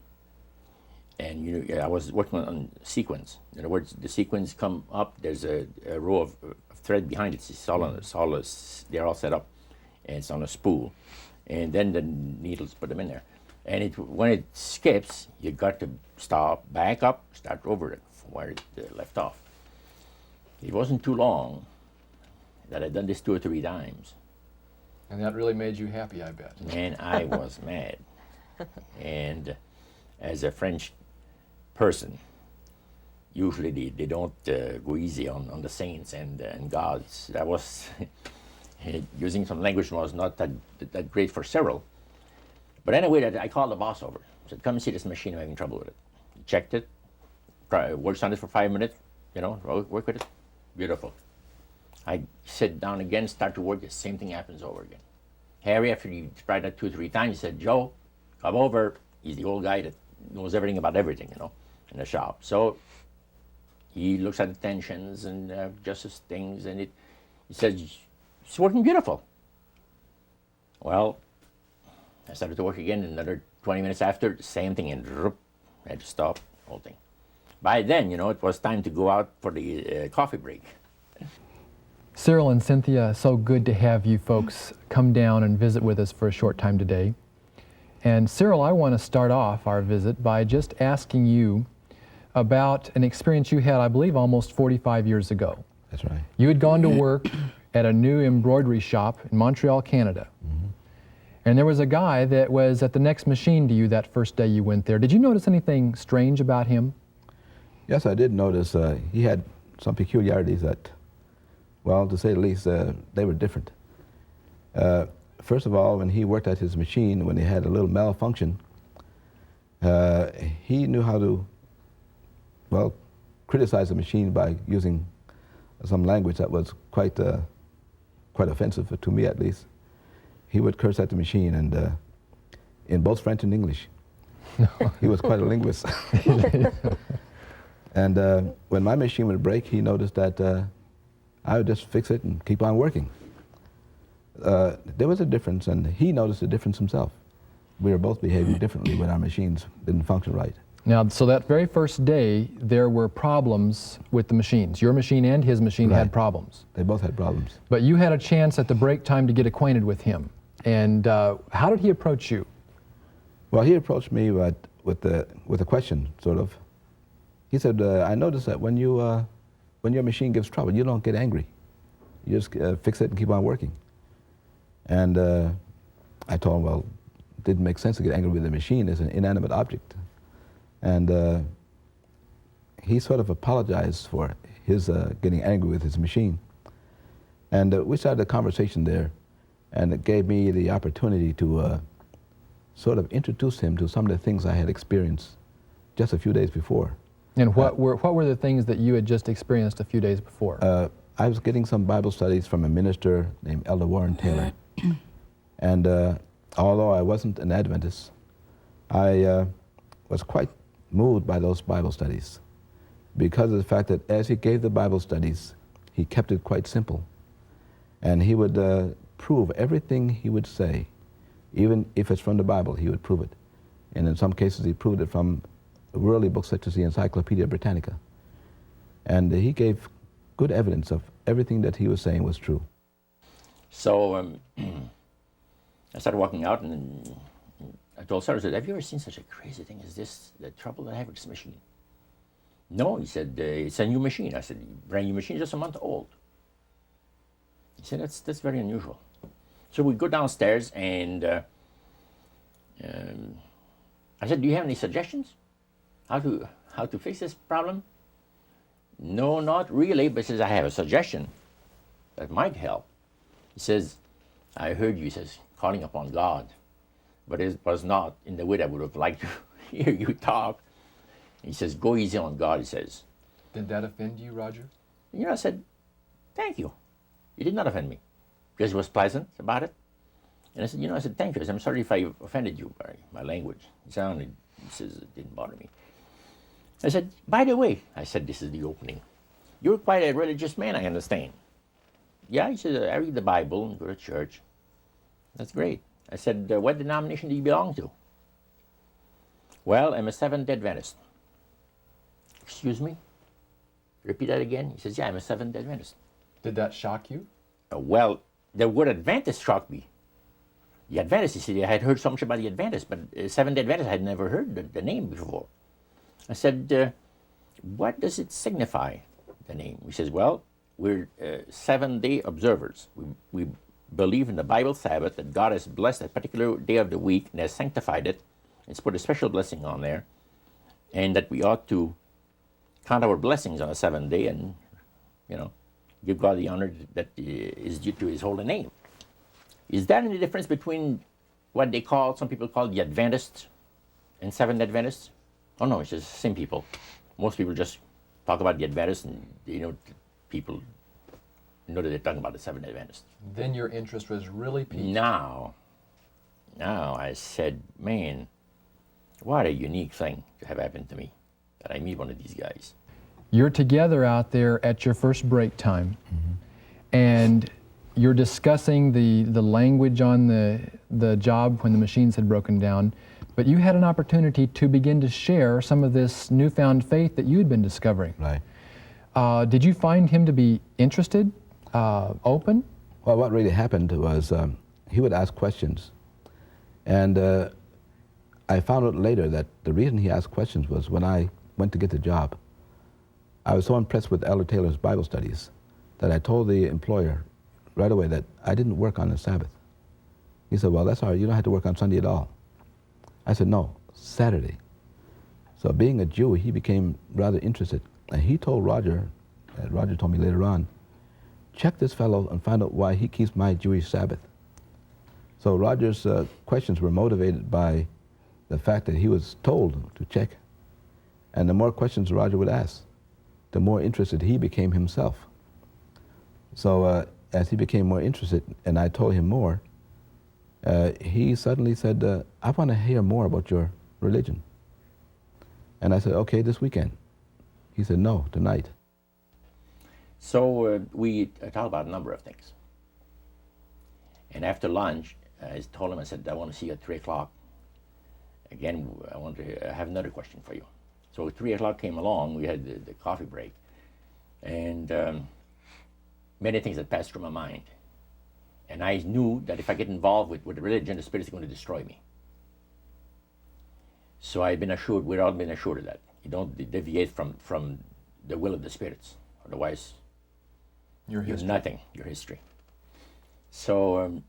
And I was working on sequence. In other words, the sequence come up. There's a row of thread behind it. They're all set up, and it's on a spool. And then the needles put them in there. And when it skips, you got to stop, back up, start over it from where it left off. It wasn't too long that I'd done this 2 or 3 times. And that really made you happy, I bet. Man, I was mad. And as a French person, usually they don't go easy on the saints and gods. That was using some language was not that great for Cyril. But anyway, I called the boss over. I said, come and see this machine. I'm having trouble with it. He checked it, worked on it for 5 minutes, work with it. Beautiful. I sit down again, start to work, the same thing happens over again. Harry, after he tried that 2 or 3 times, he said, Joe, come over. He's the old guy that knows everything about everything, in the shop. So he looks at the tensions and adjusts things, and he says, it's working beautiful. Well, I started to work again, and another 20 minutes after, same thing, and I had to stop the whole thing. By then, it was time to go out for the coffee break. Cyril and Cynthia, so good to have you folks come down and visit with us for a short time today. And Cyril, I want to start off our visit by just asking you about an experience you had, I believe, almost 45 years ago. That's right. You had gone to work at a new embroidery shop in Montreal, Canada. Mm-hmm. And there was a guy that was at the next machine to you that first day you went there. Did you notice anything strange about him? Yes, I did notice he had some peculiarities that, well, to say the least, they were different. First of all, when he worked at his machine, when he had a little malfunction, he knew how to, criticize the machine by using some language that was quite offensive, to me at least. He would curse at the machine, and in both French and English. He was quite a linguist. And when my machine would break, he noticed that I would just fix it and keep on working. There was a difference, and he noticed a difference himself. We were both behaving differently when our machines didn't function right. Now, so that very first day, there were problems with the machines. Your machine and his machine had problems. They both had problems. But you had a chance at the break time to get acquainted with him. And how did he approach you? Well, he approached me with a question, sort of. He said, I noticed that when your machine gives trouble, you don't get angry. You just fix it and keep on working. And I told him, well, it didn't make sense to get angry with the machine. It's an inanimate object. And he sort of apologized for his getting angry with his machine. And we started a conversation there, and it gave me the opportunity to sort of introduce him to some of the things I had experienced just a few days before. And what were the things that you had just experienced a few days before? I was getting some Bible studies from a minister named Elder Warren Taylor. And although I wasn't an Adventist, I was quite moved by those Bible studies because of the fact that as he gave the Bible studies, he kept it quite simple. And he would prove everything he would say. Even if it's from the Bible, he would prove it. And in some cases, he proved it from worldly books such as the Encyclopedia Britannica. And he gave good evidence of everything that he was saying was true. So I started walking out, and I told Sarah, I said, have you ever seen such a crazy thing as this, the trouble that I have with this machine? No, he said, it's a new machine. I said, brand new machine, just a month old. He said, that's very unusual. So we go downstairs, and I said, do you have any suggestions how to fix this problem? No, not really, but he says, I have a suggestion that might help. He says, I heard you, he says, calling upon God, but it was not in the way that I would have liked to hear you talk. He says, go easy on God, he says. Did that offend you, Roger? You know, I said, thank you. You did not offend me, because he was pleasant about it. And I said, you know, I said, thank you. I said, I'm sorry if I offended you by my language. He says, it didn't bother me. I said, by the way, I said, this is the opening. You're quite a religious man, I understand. Yeah, he said, I read the Bible and go to church. That's great. I said, what denomination do you belong to? Well, I'm a Seventh-day Adventist. Excuse me? Repeat that again? He says, yeah, I'm a Seventh-day Adventist. Did that shock you? Well, the word Adventist shocked me. The Adventist, you see, I had heard so much about the Adventist, but Seventh-day Adventist, I had never heard the name before. I said, what does it signify, the name? He says, well, we're 7-day observers. We believe in the Bible Sabbath, that God has blessed a particular day of the week and has sanctified it. It's put a special blessing on there, and that we ought to count our blessings on the 7th day and, you know, give God the honor that is due to his holy name. Is that any difference between what they call, some people call the Adventists and Seventh Adventists? Oh no, it's just the same people. Most people just talk about the Adventists, and you know, people know that they're talking about the Seventh Adventists. Then your interest was really piqued. Now I said, man, what a unique thing to have happened to me, that I meet one of these guys. You're together out there at your first break time, and you're discussing the language on the job when the machines had broken down, but you had an opportunity to begin to share some of this newfound faith that you had been discovering. Right. Did you find him to be interested, open? Well, what really happened was he would ask questions, and I found out later that the reason he asked questions was when I went to get the job, I was so impressed with Elder Taylor's Bible studies that I told the employer right away that I didn't work on the Sabbath. He said, well, that's all right, you don't have to work on Sunday at all. I said, no, Saturday. So being a Jew, he became rather interested. And he told Roger, Roger told me later on, check this fellow and find out why he keeps my Jewish Sabbath. So Roger's questions were motivated by the fact that he was told to check. And the more questions Roger would ask, the more interested he became himself. So as he became more interested, and I told him more, he suddenly said, I want to hear more about your religion. And I said, okay, this weekend. He said, no, tonight. So we talked about a number of things. And after lunch, I told him, I said, I want to see you at 3 o'clock. Again, I want to have another question for you. So 3 o'clock came along, we had the coffee break. And many things had passed through my mind. And I knew that if I get involved with religion, the Spirit is going to destroy me. So I've been assured, we've all been assured of that. You don't deviate from the will of the spirits. Otherwise, you're nothing, your history. So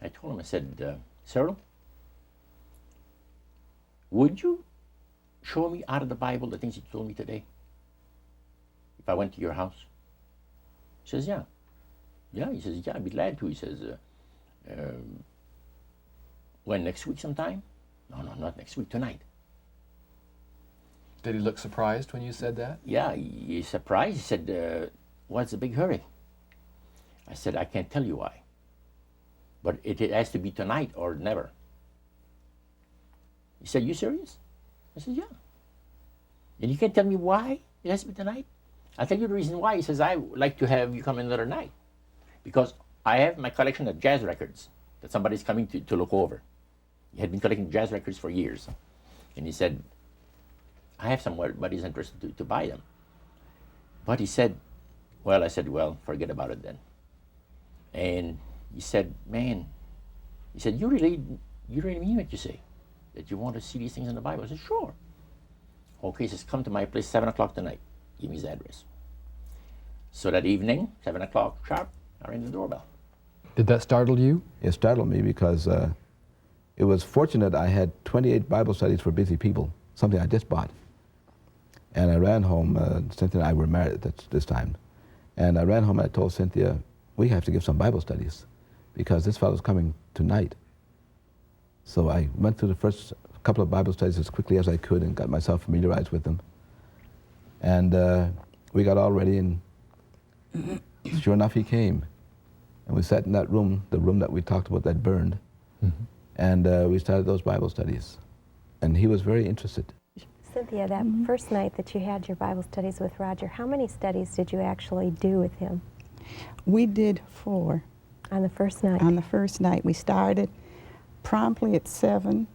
I told him, I said, Cyril, would you show me out of the Bible the things you told me today? If I went to your house? He says, yeah. Yeah, he says, yeah, I'd be glad to. He says, when, next week sometime? No, not next week, tonight. Did he look surprised when you said that? Yeah, he's surprised. He said, what's the big hurry? I said, I can't tell you why. But it has to be tonight or never. He said, you serious? I said, yeah. And you can't tell me why it has to be tonight? I'll tell you the reason why. He says, I would like to have you come another night. Because I have my collection of jazz records that somebody's coming to look over. He had been collecting jazz records for years. And he said, I have somebody's interested to buy them. But he said, well, I said, well, forget about it then. And he said, man, He said, you really mean what you say? That you want to see these things in the Bible? I said, sure. Okay, he says, come to my place 7 o'clock tonight. Give me his address. So that evening, 7 o'clock sharp, I rang the doorbell. Did that startle you? It startled me because it was fortunate I had 28 Bible studies for busy people, something I just bought. And I ran home, Cynthia and I were married at this time. And I ran home and I told Cynthia, we have to give some Bible studies because this fellow's coming tonight. So I went through the first couple of Bible studies as quickly as I could and got myself familiarized with them. And we got all ready, and sure enough, he came. And we sat in that room, the room that we talked about that burned, and we started those Bible studies. And he was very interested. Cynthia, that first night that you had your Bible studies with Roger, how many studies did you actually do with him We did 4 on the first night? on the first night. We started promptly at 7,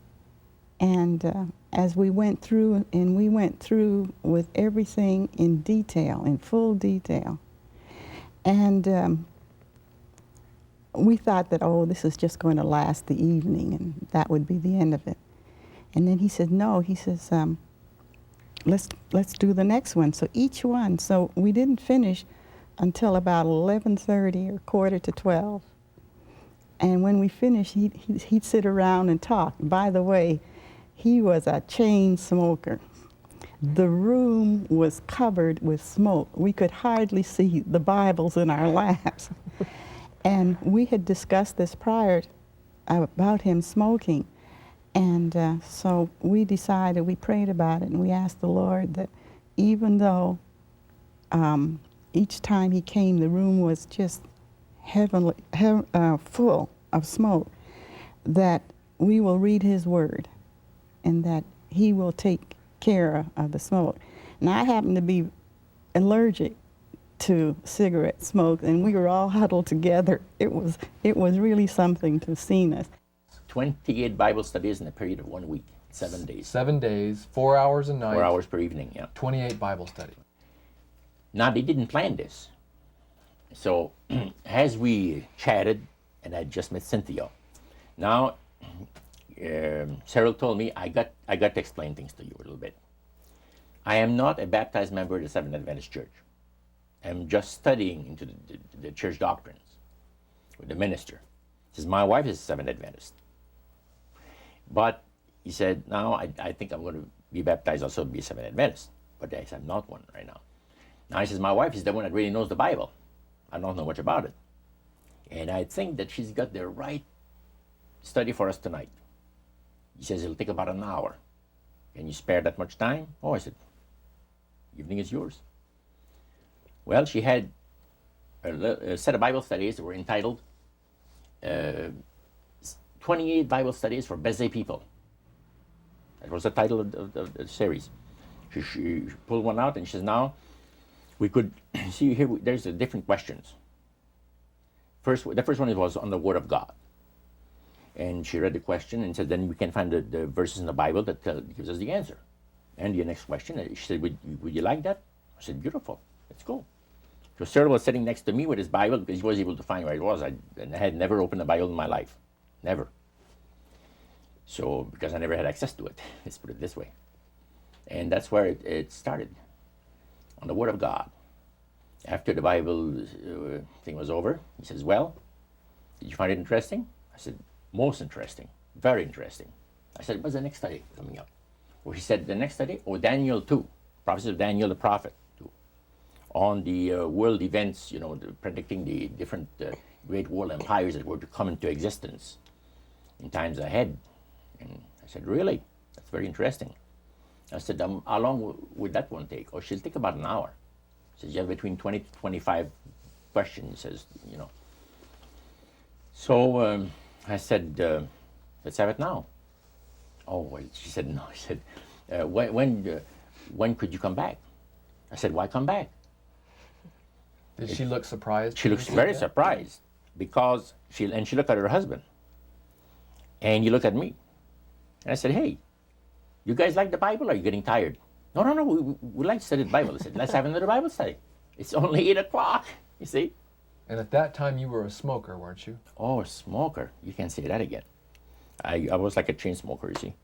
and as we went through, with everything in detail, in full detail. And we thought that, oh, this is just going to last the evening, and that would be the end of it. And then he said, no, he says, let's do the next one. So each one, so we didn't finish until about 11:30 or quarter to 12. And when we finished, he'd sit around and talk. By the way, he was a chain smoker. The room was covered with smoke. We could hardly see the Bibles in our laps. And we had discussed this prior about him smoking. And so we decided, we prayed about it, and we asked the Lord that even though each time he came, the room was just heavenly, full of smoke, that we will read his word and that he will take care of the smoke. And I happen to be allergic to cigarette smoke, and we were all huddled together. It was really something to see us. 28 Bible studies in a period of 1 week, 7 days. 7 days, 4 hours a night. 4 hours per evening, yeah. 28 Bible studies. Now, they didn't plan this. So, as we chatted, and I just met Cynthia, now, Cyril told me, I got to explain things to you a little bit. I am not a baptized member of the Seventh Adventist Church. I'm just studying into the church doctrines with the minister. He says, my wife is a Seventh Adventist. But he said, now I think I'm going to be baptized also be a Seventh Adventist. But I said, I'm not one right now. Now he says, my wife is the one that really knows the Bible. I don't know much about it. And I think that she's got the right study for us tonight. He says, it'll take about an hour. Can you spare that much time? Oh, I said, evening is yours. Well, she had a set of Bible studies that were entitled 28 Bible Studies for Busy People. That was the title of the series. She pulled one out and she says, now, we could see here, there's different questions. The first one was on the Word of God. And she read the question and said, then we can find the verses in the Bible that gives us the answer. And the next question, she said, would you like that? I said, beautiful, let's go. So Cyril was sitting next to me with his Bible because he was able to find where it was. I had never opened a Bible in my life, never. So, because I never had access to it, let's put it this way. And that's where it started, on the Word of God. After the Bible thing was over, he says, well, did you find it interesting? I said, most interesting, very interesting. I said, what's the next study coming up? Well, he said, the next study, Daniel 2, prophecy of Daniel the prophet, 2, on the world events, predicting the different great world empires that were to come into existence in times ahead. And I said, really? That's very interesting. I said, how long would that one take? Oh, she'll take about an hour. She says, you have between 20 to 25 questions, says, So I said, let's have it now. Oh, well, she said, no. She said, when could you come back? I said, why come back? Did she look surprised? She looks very surprised because she looked at her husband. And you look at me. And I said, hey, you guys like the Bible or are you getting tired? No, we like to study the Bible. I said, let's have another Bible study. It's only 8 o'clock, you see. And at that time, you were a smoker, weren't you? Oh, a smoker. You can say that again. I was like a chain smoker, you see.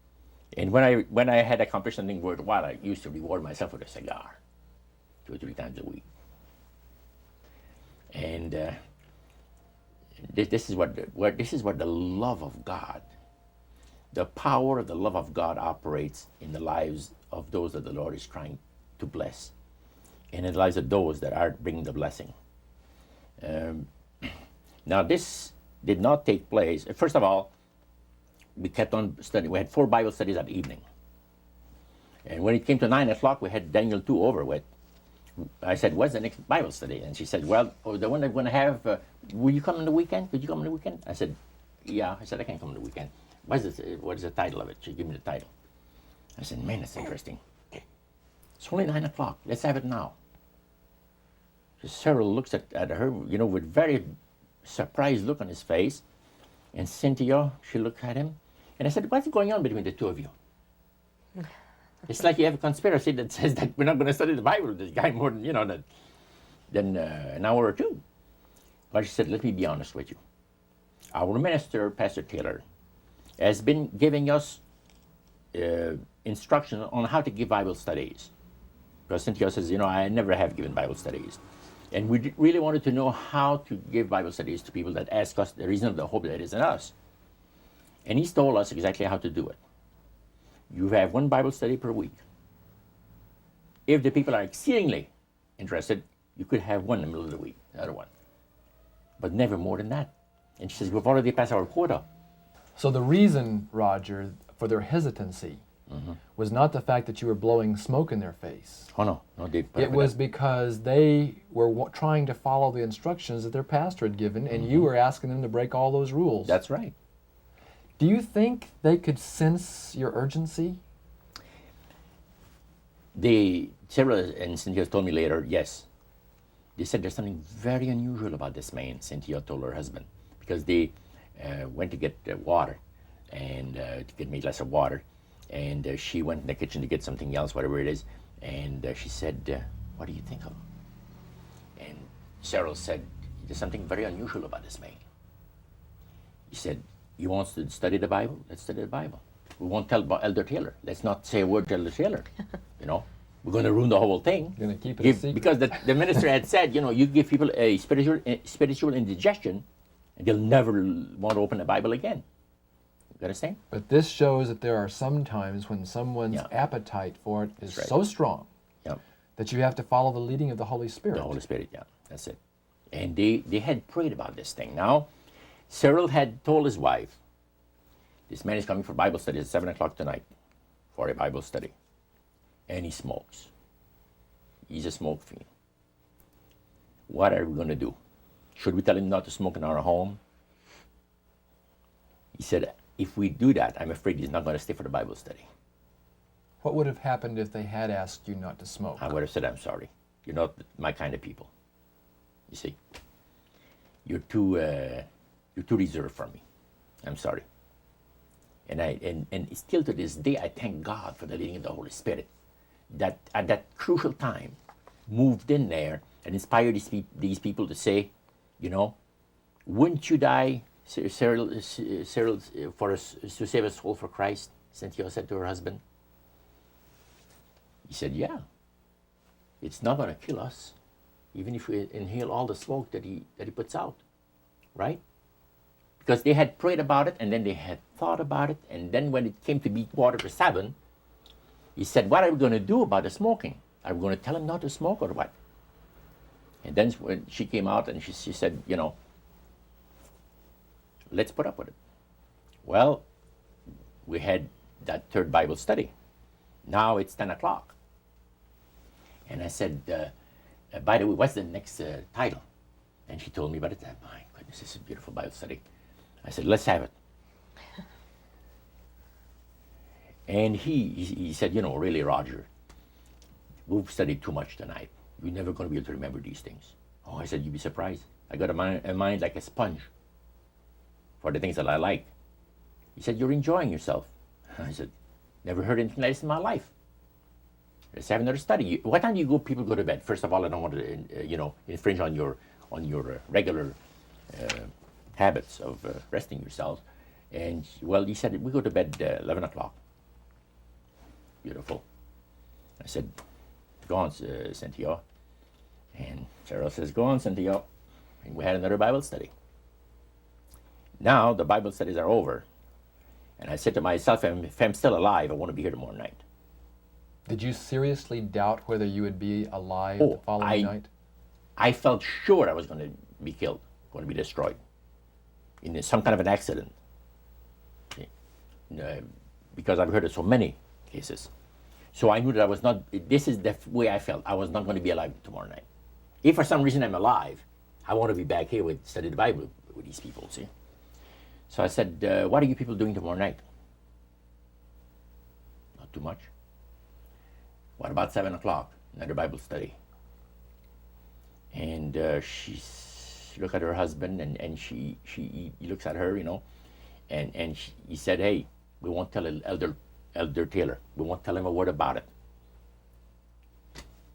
And when I had accomplished something worthwhile, I used to reward myself with a cigar 2 or 3 times a week. And this is what the love of God, the power of the love of God operates in the lives of those that the Lord is trying to bless, and in the lives of those that are bringing the blessing. Now, this did not take place. First of all, we kept on studying. We had 4 Bible studies that evening. And when it came to 9 o'clock, we had Daniel 2 over with. I said, what's the next Bible study? And she said, well, the one I'm going to have, will you come on the weekend? Could you come on the weekend? I said, yeah. I said, I can come on the weekend. What is the title of it? She gave me the title. I said, man, that's interesting. It's only 9 o'clock. Let's have it now. So Cyril looks at her, with very surprised look on his face. And Cynthia, she looked at him. And I said, what's going on between the two of you? It's like you have a conspiracy that says that we're not going to study the Bible with this guy more than an hour or 2. But she said, let me be honest with you. Our minister, Pastor Taylor, has been giving us instruction on how to give Bible studies. Because Cynthia says, I never have given Bible studies. And we really wanted to know how to give Bible studies to people that ask us the reason of the hope that is in us. And he's told us exactly how to do it. You have 1 Bible study per week. If the people are exceedingly interested, you could have 1 in the middle of the week, the other one. But never more than that. And she says, we've already passed our quota. So the reason, Roger, for their hesitancy was not the fact that you were blowing smoke in their face. Oh, no. It was because they were trying to follow the instructions that their pastor had given, and you were asking them to break all those rules. That's right. Do you think they could sense your urgency? Sarah and Cynthia told me later, yes. They said there's something very unusual about this man, Cynthia told her husband, because they went to get water, and to get me a glass of water, and she went in the kitchen to get something else, whatever it is, and she said, what do you think of him? And Cheryl said, there's something very unusual about this man. He said, you want to study the Bible? Let's study the Bible. We won't tell about Elder Taylor. Let's not say a word to Elder Taylor. We're going to ruin the whole thing. You're going to keep it a secret. Because the minister had said, you give people a spiritual indigestion, and they'll never want to open the Bible again. You understand? But this shows that there are some times when someone's appetite for it is so strong that you have to follow the leading of the Holy Spirit. The Holy Spirit, that's it. And they had prayed about this thing. Now, Cyril had told his wife, this man is coming for Bible study at 7 o'clock tonight for a Bible study. And he smokes. He's a smoke fiend. What are we going to do? Should we tell him not to smoke in our home? He said, if we do that, I'm afraid he's not going to stay for the Bible study. What would have happened if they had asked you not to smoke? I would have said, I'm sorry. You're not my kind of people. You see? You're too reserved for me. I'm sorry. And still to this day, I thank God for the leading of the Holy Spirit that at that crucial time moved in there and inspired these people to say, wouldn't you die, Cyril, for us to save a soul for Christ? Cynthia said to her husband. He said, yeah. It's not going to kill us, even if we inhale all the smoke that he puts out, right? Because they had prayed about it, and then they had thought about it, and then when it came to be 7:15, he said, what are we going to do about the smoking? Are we going to tell him not to smoke or what? And then when she came out and she said, let's put up with it. Well, we had that 3rd Bible study. Now it's 10 o'clock. And I said, by the way, what's the next title? And she told me about it. My goodness, this is a beautiful Bible study. I said, let's have it. And he said, really, Roger, we've studied too much tonight. We're never going to be able to remember these things. Oh, I said, you'd be surprised. I got a mind like a sponge for the things that I like. He said, you're enjoying yourself. I said, never heard anything like this in my life. Let's have another study. What time do people go to bed? First of all, I don't want to, infringe on your on your regular habits of resting yourselves. And well, he said, we go to bed 11 o'clock. Beautiful. I said, go on, Cynthia. And Cheryl says, go on, Cynthia. And we had another Bible study. Now the Bible studies are over. And I said to myself, if I'm still alive, I want to be here tomorrow night. Did you seriously doubt whether you would be alive the following night? I felt sure I was going to be killed, going to be destroyed in some kind of an accident. Because I've heard of so many cases. So I knew that I was not, this is the way I felt. I was not going to be alive tomorrow night. If for some reason I'm alive, I want to be back here with study the Bible with these people, see? So I said, what are you people doing tomorrow night? Not too much. What about 7 o'clock? Another Bible study. And she looked at her husband, and he looks at her, you know, and he said, hey, we won't tell Elder Taylor. We won't tell him a word about it.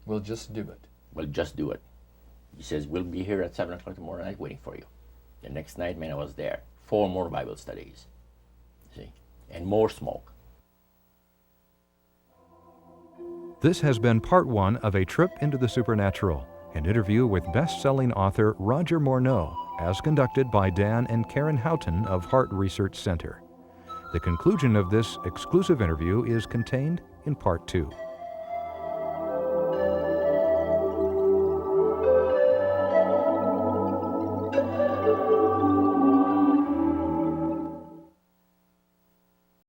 We'll just do it. We'll just do it. He says, we'll be here at 7 o'clock tomorrow night waiting for you. The next night, man, I was there. 4 more Bible studies, see, and more smoke. This has been part 1 of A Trip into the Supernatural, an interview with best-selling author Roger Morneau, as conducted by Dan and Karen Houghton of Heart Research Center. The conclusion of this exclusive interview is contained in part 2.